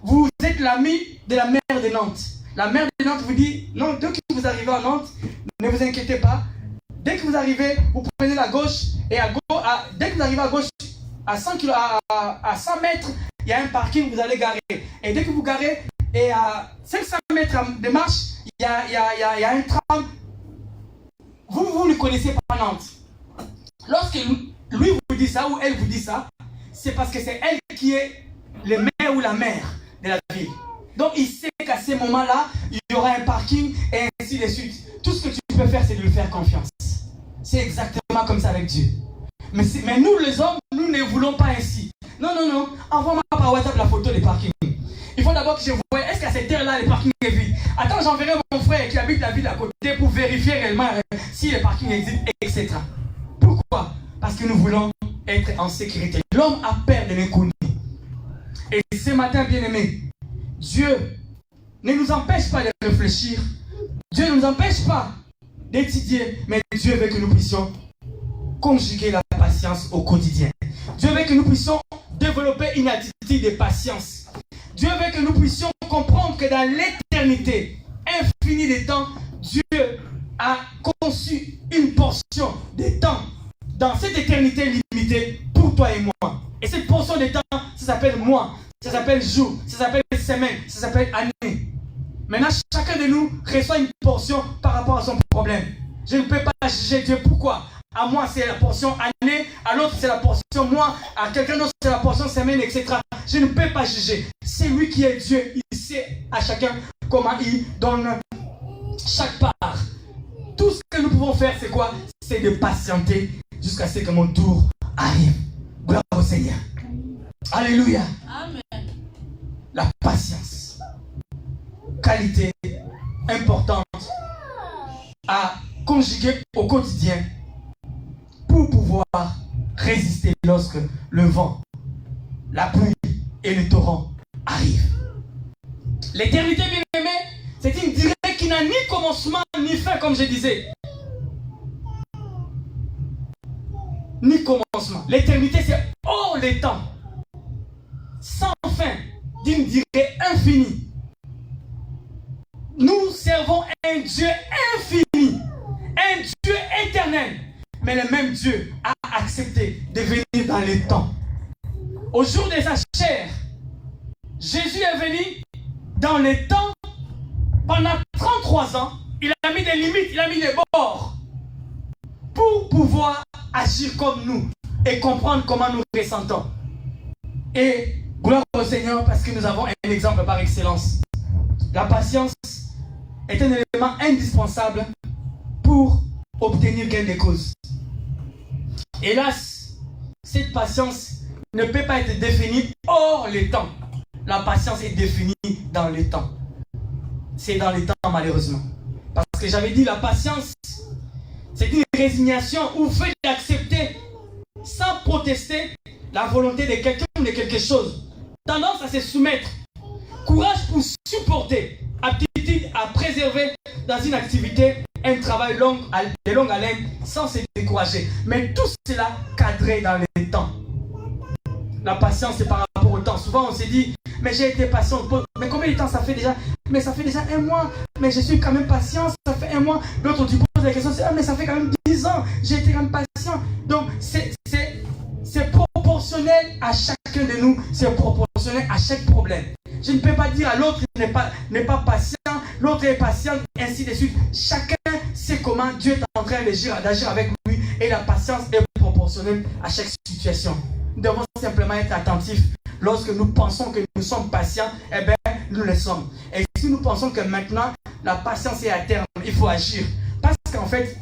vous êtes l'ami de la maire de Nantes. La maire de Nantes vous dit, non, dès que vous arrivez à Nantes, ne vous inquiétez pas. Dès que vous arrivez, vous prenez la gauche, et dès que vous arrivez à gauche, à 100 mètres, il y a un parking, vous allez garer. Et dès que vous garez, et à 500 mètres de marche, il y a un tram. Vous ne connaissez pas Nantes. Lorsque lui vous dit ça, ou elle vous dit ça, c'est parce que c'est elle qui est le maire ou la mère de la ville. Donc il sait qu'à ces moments-là, il y aura un parking et ainsi de suite. Tout ce que tu peux faire, c'est de lui faire confiance. C'est exactement comme ça avec Dieu. Mais nous les hommes, nous ne voulons pas ainsi. Non, envoie-moi par WhatsApp la photo des parkings. Il faut d'abord que je voie, est-ce qu'à cette heure-là, le parking est vide? Attends, j'enverrai mon frère qui habite la ville à côté pour vérifier réellement si le parking existe, etc. Pourquoi? Parce que nous voulons être en sécurité. L'homme a peur de l'inconnu. Et ce matin, bien-aimés, Dieu ne nous empêche pas de réfléchir. Dieu ne nous empêche pas d'étudier, mais Dieu veut que nous puissions conjuguer la patience au quotidien. Dieu veut que nous puissions développer une attitude de patience. Dieu veut que nous puissions comprendre que dans l'éternité infinie des temps, Dieu a conçu une portion de temps dans cette éternité limitée pour toi et moi. Et cette portion de temps, ça s'appelle mois, ça s'appelle jour, ça s'appelle semaine, ça s'appelle année. Maintenant, chacun de nous reçoit une portion par rapport à son problème. Je ne peux pas juger Dieu. Pourquoi? À moi, c'est la portion année, à l'autre, c'est la portion mois, à quelqu'un d'autre, c'est la portion semaine, etc. Je ne peux pas juger. C'est lui qui est Dieu. Il sait à chacun comment il donne chaque part. Tout ce que nous pouvons faire, c'est quoi? C'est de patienter jusqu'à ce que mon tour arrive. Gloire au Seigneur. Alléluia. Amen. La patience. Qualité importante à conjuguer au quotidien pour pouvoir résister lorsque le vent, la pluie et le torrent arrivent. L'éternité, bien-aimée, c'est une durée qui n'a ni commencement ni fin, comme je disais. Ni commencement. L'éternité, c'est hors les temps, sans fin, d'une durée infinie. Nous servons un Dieu infini, un Dieu éternel. Mais le même Dieu a accepté de venir dans les temps. Au jour de sa chair, Jésus est venu dans les temps. Pendant 33 ans, il a mis des limites, il a mis des bords pour pouvoir agir comme nous et comprendre comment nous ressentons. Et gloire au Seigneur parce que nous avons un exemple par excellence. La patience est un élément indispensable pour obtenir gain de cause. Hélas, cette patience ne peut pas être définie hors les temps. La patience est définie dans les temps. C'est dans les temps, malheureusement. Parce que j'avais dit, la patience, c'est une résignation ou fait d'accepter sans protester la volonté de quelqu'un ou de quelque chose. Tendance à se soumettre. Courage pour supporter. Aptitude à préserver dans une activité un travail de longue haleine sans se décourager. Mais tout cela cadré dans les temps. La patience, c'est par rapport au temps. Souvent, on se dit, mais j'ai été patient. Mais combien de temps ça fait déjà? Mais ça fait déjà 1 mois. Mais je suis quand même patient. Ça fait 1 mois. L'autre, tu poses la question, c'est, mais ça fait quand même 10 ans. J'ai été quand même patient. Donc, c'est proportionnel à chacun de nous. C'est proportionnel à chaque problème. Je ne peux pas dire à l'autre n'est pas patient, l'autre est patient, ainsi de suite. Chacun sait comment Dieu est en train d'agir avec lui et la patience est proportionnelle à chaque situation. Nous devons simplement être attentifs. Lorsque nous pensons que nous sommes patients, eh bien, nous le sommes. Et si nous pensons que maintenant, la patience est à terme, il faut agir. Parce qu'en fait,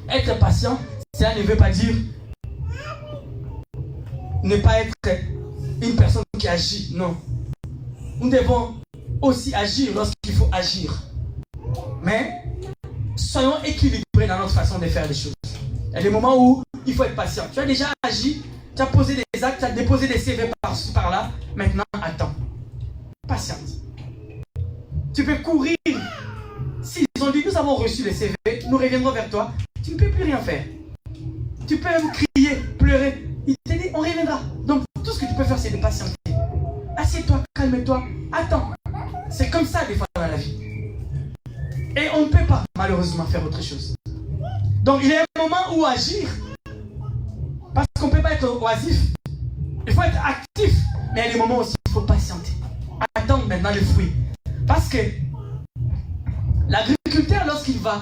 être patient, cela ne veut pas dire ne pas être une personne qui agit. Non. Nous devons aussi agir lorsqu'il faut agir. Mais soyons équilibrés dans notre façon de faire les choses. Il y a des moments où il faut être patient. Tu as déjà agi, tu as posé des actes, tu as déposé des CV par-ci, par-là. Maintenant, attends. Patiente. Tu peux courir. S'ils ont dit, nous avons reçu les CV, nous reviendrons vers toi. Tu ne peux plus rien faire. Tu peux même crier, pleurer. Il te dit, on reviendra. Donc, tout ce que tu peux faire, c'est de patienter. Assieds-toi, calme-toi, attends. C'est comme ça, des fois, dans la vie. Et on ne peut pas, malheureusement, faire autre chose. Donc, il y a un moment où agir. Parce qu'on ne peut pas être oisif. Il faut être actif. Mais il y a des moments aussi, il faut patienter. Attendre maintenant le fruit. Parce que l'agriculteur, lorsqu'il va,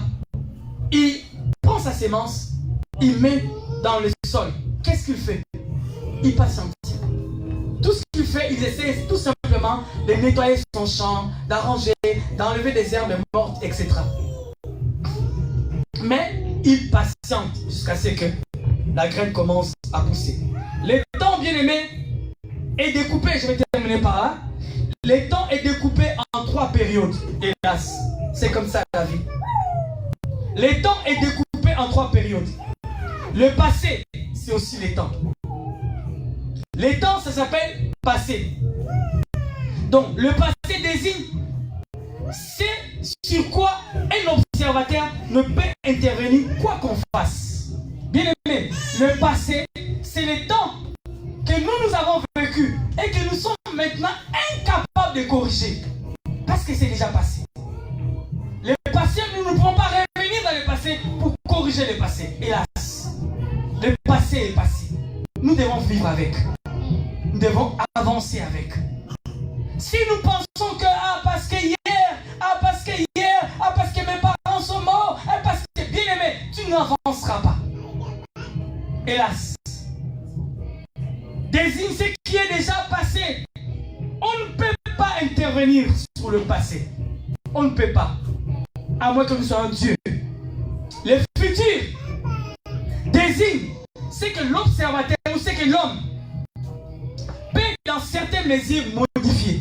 il prend sa sémence, il met dans le sol. Qu'est-ce qu'il fait? Il patiente. Tout ce qu'il fait, il essaie tout simplement de nettoyer son champ, d'arranger, d'enlever des herbes mortes, etc. Mais il patiente jusqu'à ce que la graine commence à pousser. Le temps, bien aimé, est découpé, je vais terminer par là. Le temps est découpé en 3 périodes, hélas. C'est comme ça la vie. Le temps est découpé en 3 périodes. Le passé, c'est aussi le temps. Le temps, ça s'appelle passé. Donc, le passé désigne c'est sur quoi un observateur ne peut intervenir quoi qu'on fasse. Bien aimé, le passé, c'est le temps que nous avons vécu et que nous sommes maintenant incapables de corriger. Parce que c'est déjà passé. Le passé, nous ne pouvons pas revenir dans le passé pour corriger le passé. Hélas, le passé est passé. Nous devons vivre avec. Nous devons avancer avec. Si nous pensons que, parce que mes parents sont morts, parce que bien aimé, tu n'avanceras pas. Hélas. Désigne ce qui est déjà passé. On ne peut pas intervenir sur le passé. On ne peut pas. À moins que nous soyons Dieu. Le futur désigne ce que l'observateur ou ce que l'homme peut dans certaines mesures modifier.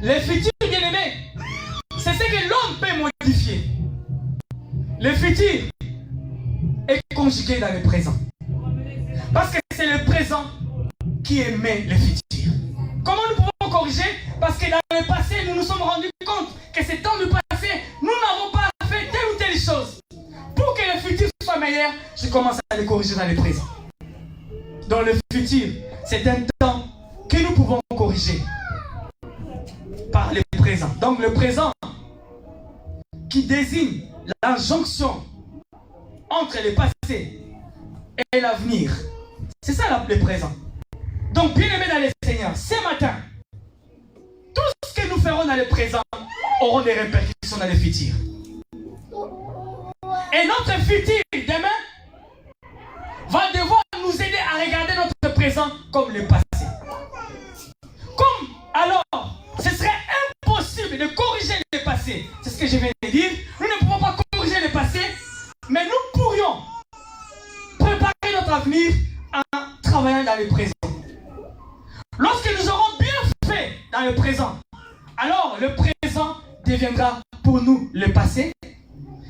Le futur, bien aimé, c'est ce que l'homme peut modifier. Le futur est conjugué dans le présent. Parce que c'est le présent qui émet le futur. Comment nous pouvons corriger? Parce que dans le passé, nous nous sommes rendus compte que ces temps du passé, nous n'avons pas fait telle ou telle chose. Pour que le futur soit meilleur, je commence à le corriger dans le présent. Dans le futur, c'est un temps que nous pouvons corriger par le présent. Donc le présent qui désigne la jonction entre le passé et l'avenir. C'est ça le présent. Donc bien aimé dans le Seigneur, ce matin, tout ce que nous ferons dans le présent auront des répercussions dans le futur. Et notre futur demain va devoir nous aider à regarder notre présent comme le passé. Comme alors, ce serait impossible de corriger le passé. C'est ce que je viens de dire. Nous ne pouvons pas corriger le passé, mais nous pourrions préparer notre avenir en travaillant dans le présent. Lorsque nous aurons bien fait dans le présent, alors le présent deviendra pour nous le passé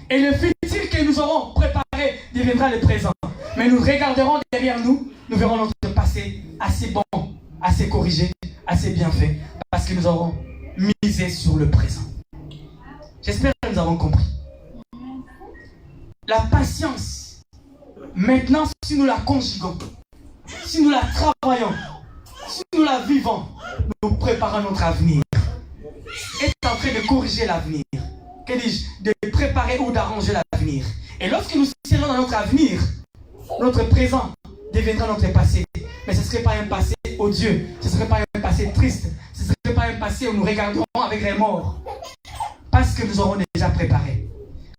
et le futur que nous aurons préparé deviendra le présent. Mais nous regarderons derrière nous, nous verrons notre passé assez bon, assez corrigé, assez bien fait, parce que nous aurons misé sur le présent. J'espère que nous avons compris. La patience, maintenant, si nous la conjuguons, si nous la travaillons, si nous la vivons, nous préparons notre avenir. Est en train de corriger l'avenir. Que dis-je? De préparer ou d'arranger l'avenir. Et lorsque nous serons dans notre avenir, notre présent deviendra notre passé. Mais ce ne serait pas un passé odieux. Ce ne serait pas un passé triste. Ce ne serait pas un passé où nous regarderons avec les morts. Parce que nous aurons déjà préparé.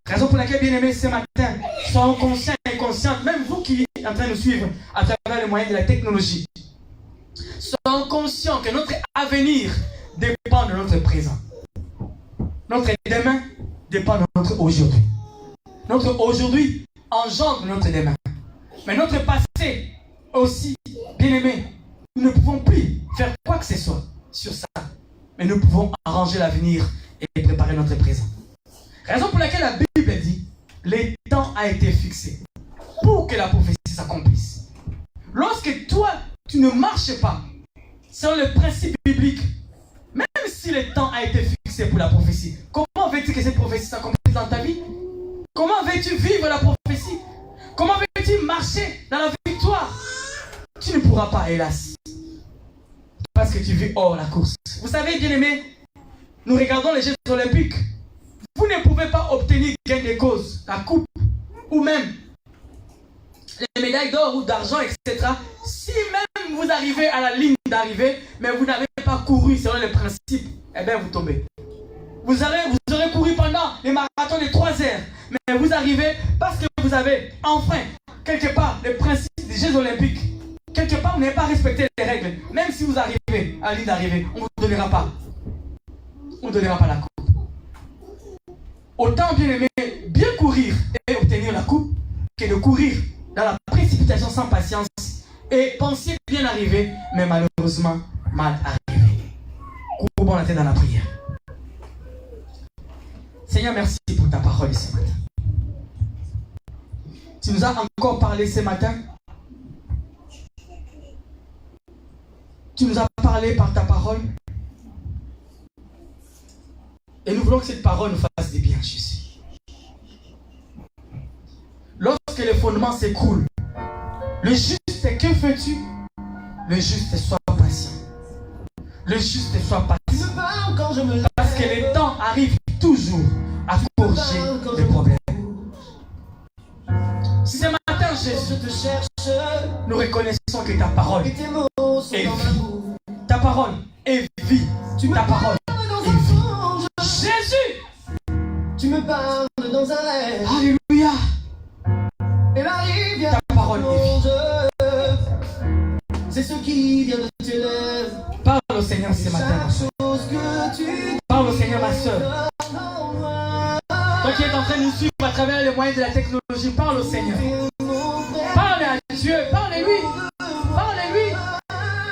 Raison pour laquelle, bien aimés, ce matin, soyons conscients et conscientes, même vous qui êtes en train de nous suivre à travers les moyens de la technologie, sont conscients que notre avenir dépend de notre présent. Notre demain dépend de notre aujourd'hui. Notre aujourd'hui engendre notre demain. Mais notre passé aussi, bien aimé, nous ne pouvons plus faire quoi que ce soit sur ça. Mais nous pouvons arranger l'avenir et préparer notre présent. Raison pour laquelle la Bible dit, le temps a été fixé pour que la prophétie s'accomplisse. Lorsque toi, tu ne marches pas selon le principe biblique, même si le temps a été fixé pour la prophétie, comment veux-tu que cette prophétie s'accomplisse dans ta vie? Comment veux-tu vivre la prophétie? Comment veux-tu marcher dans la victoire? Tu ne pourras pas, hélas. Parce que tu vis hors la course. Vous savez, bien aimé, nous regardons les Jeux olympiques. Vous ne pouvez pas obtenir gain de cause, la coupe, ou même les médailles d'or ou d'argent, etc. Si même vous arrivez à la ligne d'arrivée, mais vous n'avez pas couru selon les principes, eh bien vous tombez. Vous aurez couru pendant les marathons de 3 heures, mais vous arrivez parce que vous avez enfin, quelque part, les principes des Jeux olympiques. Quelque part, vous n'avez pas respecté les règles. Même si vous arrivez à la ligne d'arrivée, on ne vous donnera pas. On ne donnera pas la coupe. Autant bien aimer, bien courir et obtenir la coupe, que de courir dans la précipitation sans patience et penser bien arriver, mais malheureusement mal arrivé. Courbons la tête dans la prière. Seigneur, merci pour ta parole ce matin. Tu nous as encore parlé ce matin. Tu nous as parlé par ta parole. Et nous voulons que cette parole nous fasse du bien, Jésus. Lorsque les fondements s'écroulent, le juste, que fais-tu? Le juste, sois patient. Le juste, sois patient. Parce que le temps arrive toujours à corriger les problèmes. Ce matin, Jésus, nous reconnaissons que ta parole est vie. Ta parole est vie. Ta parole est vie. Jésus, tu me parles dans un rêve. Alléluia. Et la rivière ta parole est vie. C'est ce qui vient de tes lèvres. Parle au Seigneur ce matin. Parle au Seigneur, ma soeur. Toi qui es en train de nous suivre à travers les moyens de la technologie, parle au Seigneur. Parle à Dieu, parle-lui. Parle-lui.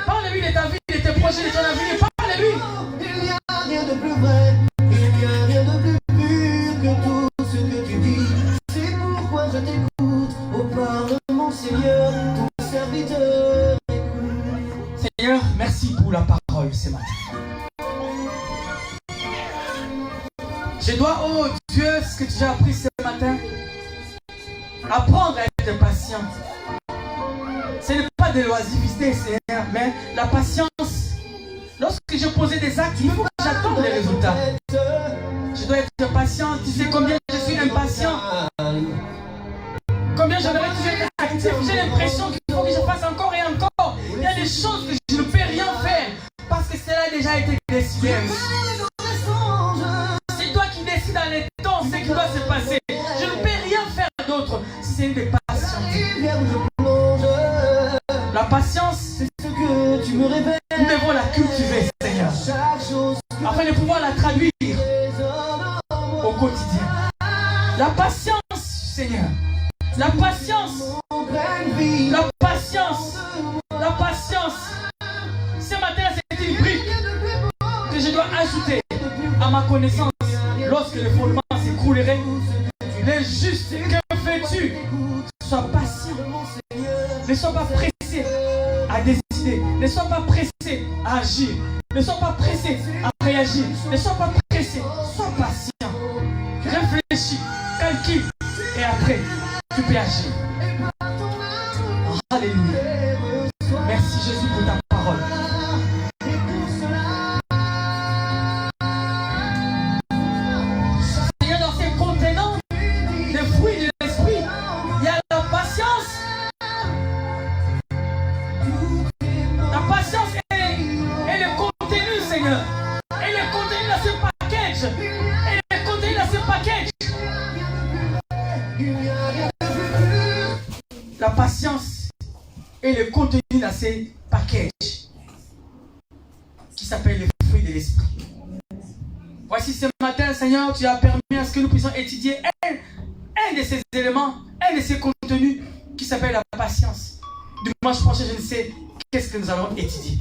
Parle-lui de ta vie, de tes projets, de ton avenir. Parle-lui. Il n'y a rien de plus vrai, il n'y a rien de plus pur que tout ce que tu dis. C'est pourquoi je t'écoute. Oh, parle mon Seigneur, ton serviteur écoute. Seigneur, merci pour la parole ce matin. Je dois, oh Dieu, ce que tu as appris ce matin, apprendre à être patient. Ce n'est pas de l'oisiveté, Seigneur, mais la patience. Lorsque je posais des actes, il faut que j'attende les résultats. Je dois être patient. Tu sais combien je suis impatient. Combien j'aimerais toujours être actif. J'ai l'impression qu'il faut que je fasse encore et encore. Il y a des choses que je ne peux rien faire parce que cela a déjà été décidé. C'est toi qui décides dans les temps ce qui doit se passer. Je ne peux rien faire d'autre si c'est une patience. La patience, c'est ce que tu me révèles. Nous devons la cultiver, Seigneur, afin de pouvoir la traduire au quotidien. La patience, Seigneur. La patience. La patience. La patience. Ce matin, c'est une brique que je dois ajouter à ma connaissance. Lorsque le fondement s'écroulerait, les justes, que fais-tu? Sois patient. Ne sois pas pressé à décider. Ne sois pas pressé à agir. Ne sois pas pressé à réagir. Ne sois pas pressé. Sois patient. Réfléchis, calcule et après, tu peux agir. Alléluia. Merci Jésus pour ta parole. Seigneur, dans ces contenants des fruits de l'esprit, il y a la patience. La patience est le contenu, Seigneur. Et le contenu dans ce package. Et le contenu dans ce package. patience est le contenu dans ces packages qui s'appelle les fruits de l'esprit. Voici ce matin, Seigneur, tu as permis à ce que nous puissions étudier un de ces éléments, un de ces contenus qui s'appelle la patience. Dimanche prochain, je ne sais qu'est-ce que nous allons étudier.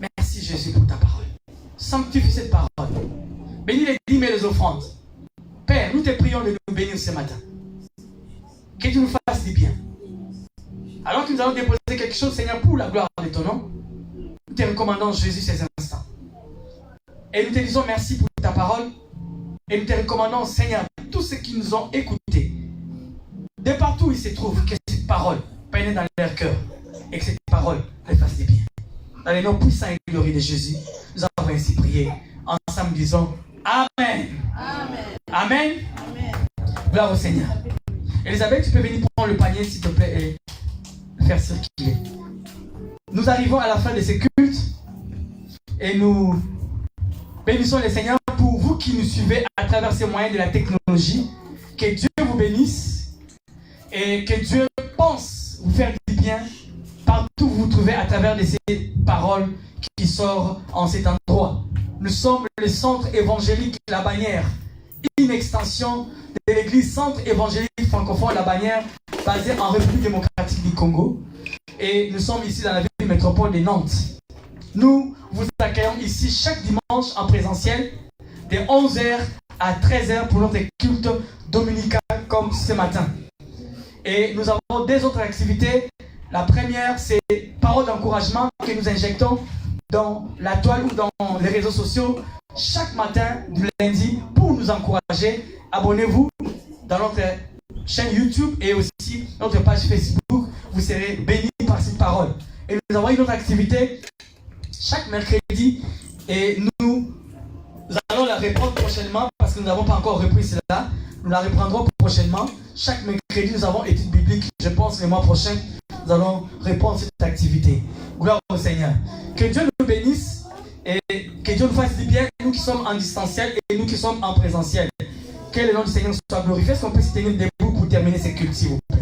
Merci Jésus pour ta parole. Sanctifie cette parole. Bénis les dîmes et les offrandes. Père, nous te prions de nous bénir ce matin. Que tu nous fasses du bien. Alors que nous allons déposer quelque chose, Seigneur, pour la gloire de ton nom, nous te recommandons Jésus ces instants. Et nous te disons merci pour ta parole. Et nous te recommandons, Seigneur, tous ceux qui nous ont écoutés, de partout où ils se trouvent, que cette parole pénètre dans leur cœur et que cette parole les fasse du bien. Dans les noms puissants et glorieux de Jésus, nous avons ainsi prié. Ensemble, disons Amen. Amen. Amen. Amen. Gloire au Seigneur. Elisabeth, tu peux venir prendre le panier, s'il te plaît, et faire circuler. Nous arrivons à la fin de ce culte et nous bénissons le Seigneur pour vous qui nous suivez à travers ces moyens de la technologie. Que Dieu vous bénisse et que Dieu pense vous faire du bien partout où vous vous trouvez à travers de ces paroles qui sortent en cet endroit. Nous sommes le centre évangélique La Bannière, une extension de l'église centre évangélique francophone La Bannière, basée en République démocratique du Congo. Et nous sommes ici dans la ville métropole de Nantes. Nous vous accueillons ici chaque dimanche en présentiel, de 11h à 13h pour notre culte dominical comme ce matin. Et nous avons deux autres activités. La première, c'est paroles d'encouragement que nous injectons dans la toile ou dans les réseaux sociaux chaque matin du lundi pour nous encourager. Abonnez-vous dans notre chaîne YouTube et aussi notre page Facebook. Vous serez bénis par cette parole. Et nous avons une autre activité chaque mercredi et nous allons la reprendre prochainement parce que nous n'avons pas encore repris cela. Nous la reprendrons prochainement. Chaque mercredi, nous avons étude biblique. Je pense que le mois prochain, nous allons reprendre cette activité. Gloire au Seigneur. Que Dieu nous bénisse et que Dieu nous fasse du bien, nous qui sommes en distanciel et nous qui sommes en présentiel. Que le nom du Seigneur soit glorifié. Est-ce qu'on peut se tenir debout pour terminer ce culte, s'il vous plaît?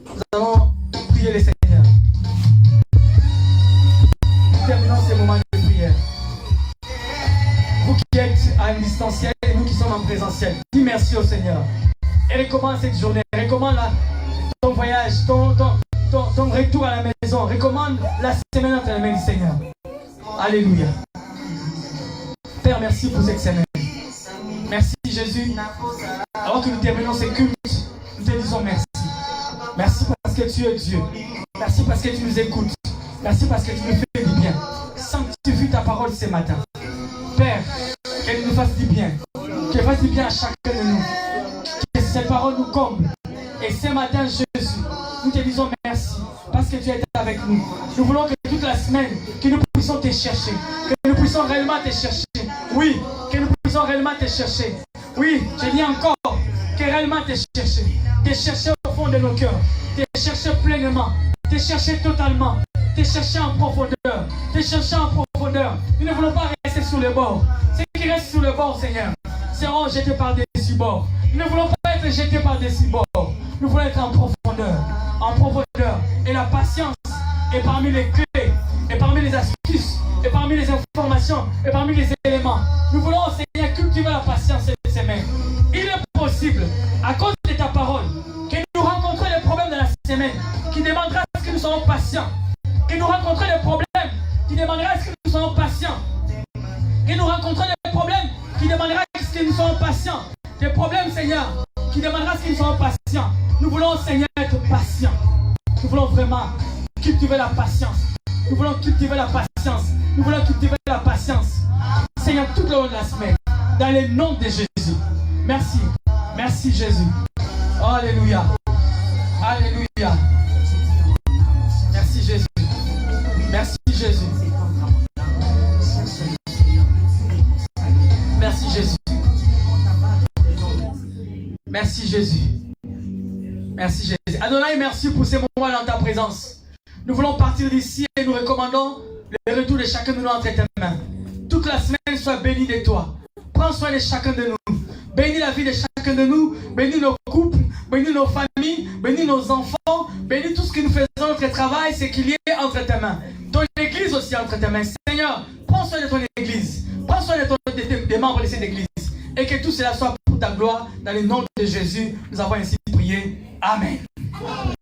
Nous allons prier le Seigneur. Nous terminons ce moment de prière. Vous qui êtes en distanciel et nous qui sommes en présentiel, dis merci au Seigneur. Et recommande cette journée. Recommande ton voyage, ton retour à la maison. Recommande la semaine entre les mains du Seigneur. Alléluia. Père, merci pour cette semaine. Merci Jésus. Alors que nous terminons ce culte, nous te disons merci. Merci parce que tu es Dieu. Merci parce que tu nous écoutes. Merci parce que tu nous fais du bien. Sanctifie ta parole ce matin. Père, qu'elle nous fasse du bien. Qu'elle fasse du bien à chacun de nous. Que cette parole nous comble. Et ce matin, Jésus, nous te disons merci parce que tu es avec nous. Nous voulons que toute la semaine, que nous puissions te chercher. Que nous puissions réellement te chercher. Oui, que nous puissions réellement te chercher. Oui, je dis encore, que réellement te chercher. Te chercher au fond de nos cœurs. Te chercher pleinement. Te chercher totalement. Te chercher en profondeur. Te chercher en profondeur. Nous ne voulons pas rester sous le bord. Ceux qui restent sous le bord, Seigneur, seront jetés par-dessus bord. Nous ne voulons pas être jetés par-dessus bord. Nous voulons être en profondeur. En profondeur. Et la patience est parmi les clés. Et parmi les astuces. Et parmi les informations. Et parmi les éléments. Nous voulons, Seigneur, cultiver la patience cette semaine. Il est possible, à cause de ta parole, que nous rencontrions des problèmes dans la semaine qui demandera à ce que nous soyons patients. Que nous rencontrions des problèmes qui demandera à ce que nous soyons patients. Que nous rencontrions des problèmes qui demandera à ce que nous soyons patients. Des problèmes, Seigneur, qui demandera à ce que nous soyons patients. Nous voulons, Seigneur, être patients. Nous voulons vraiment cultiver la patience. Nous voulons cultiver la patience. Nous voulons cultiver la patience. Seigneur, tout le long de la semaine, dans le nom de Jésus. Merci. Merci Jésus. Alléluia. Alléluia. Merci Jésus. Merci Jésus. Merci Jésus. Merci Jésus. Merci Jésus. Adonai, merci pour ces moments dans ta présence. Nous voulons partir d'ici et nous recommandons le retour de chacun de nous entre tes mains. Toute la semaine soit bénie de toi. Prends soin de chacun de nous. Bénis la vie de chacun de nous. Bénis nos couples. Bénis nos familles. Bénis nos enfants. Bénis tout ce que nous faisons, notre travail, c'est qu'il y ait entre tes mains. Ton église aussi entre tes mains. Seigneur, prends soin de ton église. Prends soin des membres de cette église. Et que tout cela soit pour ta gloire. Dans le nom de Jésus, nous avons ainsi prié. Amen.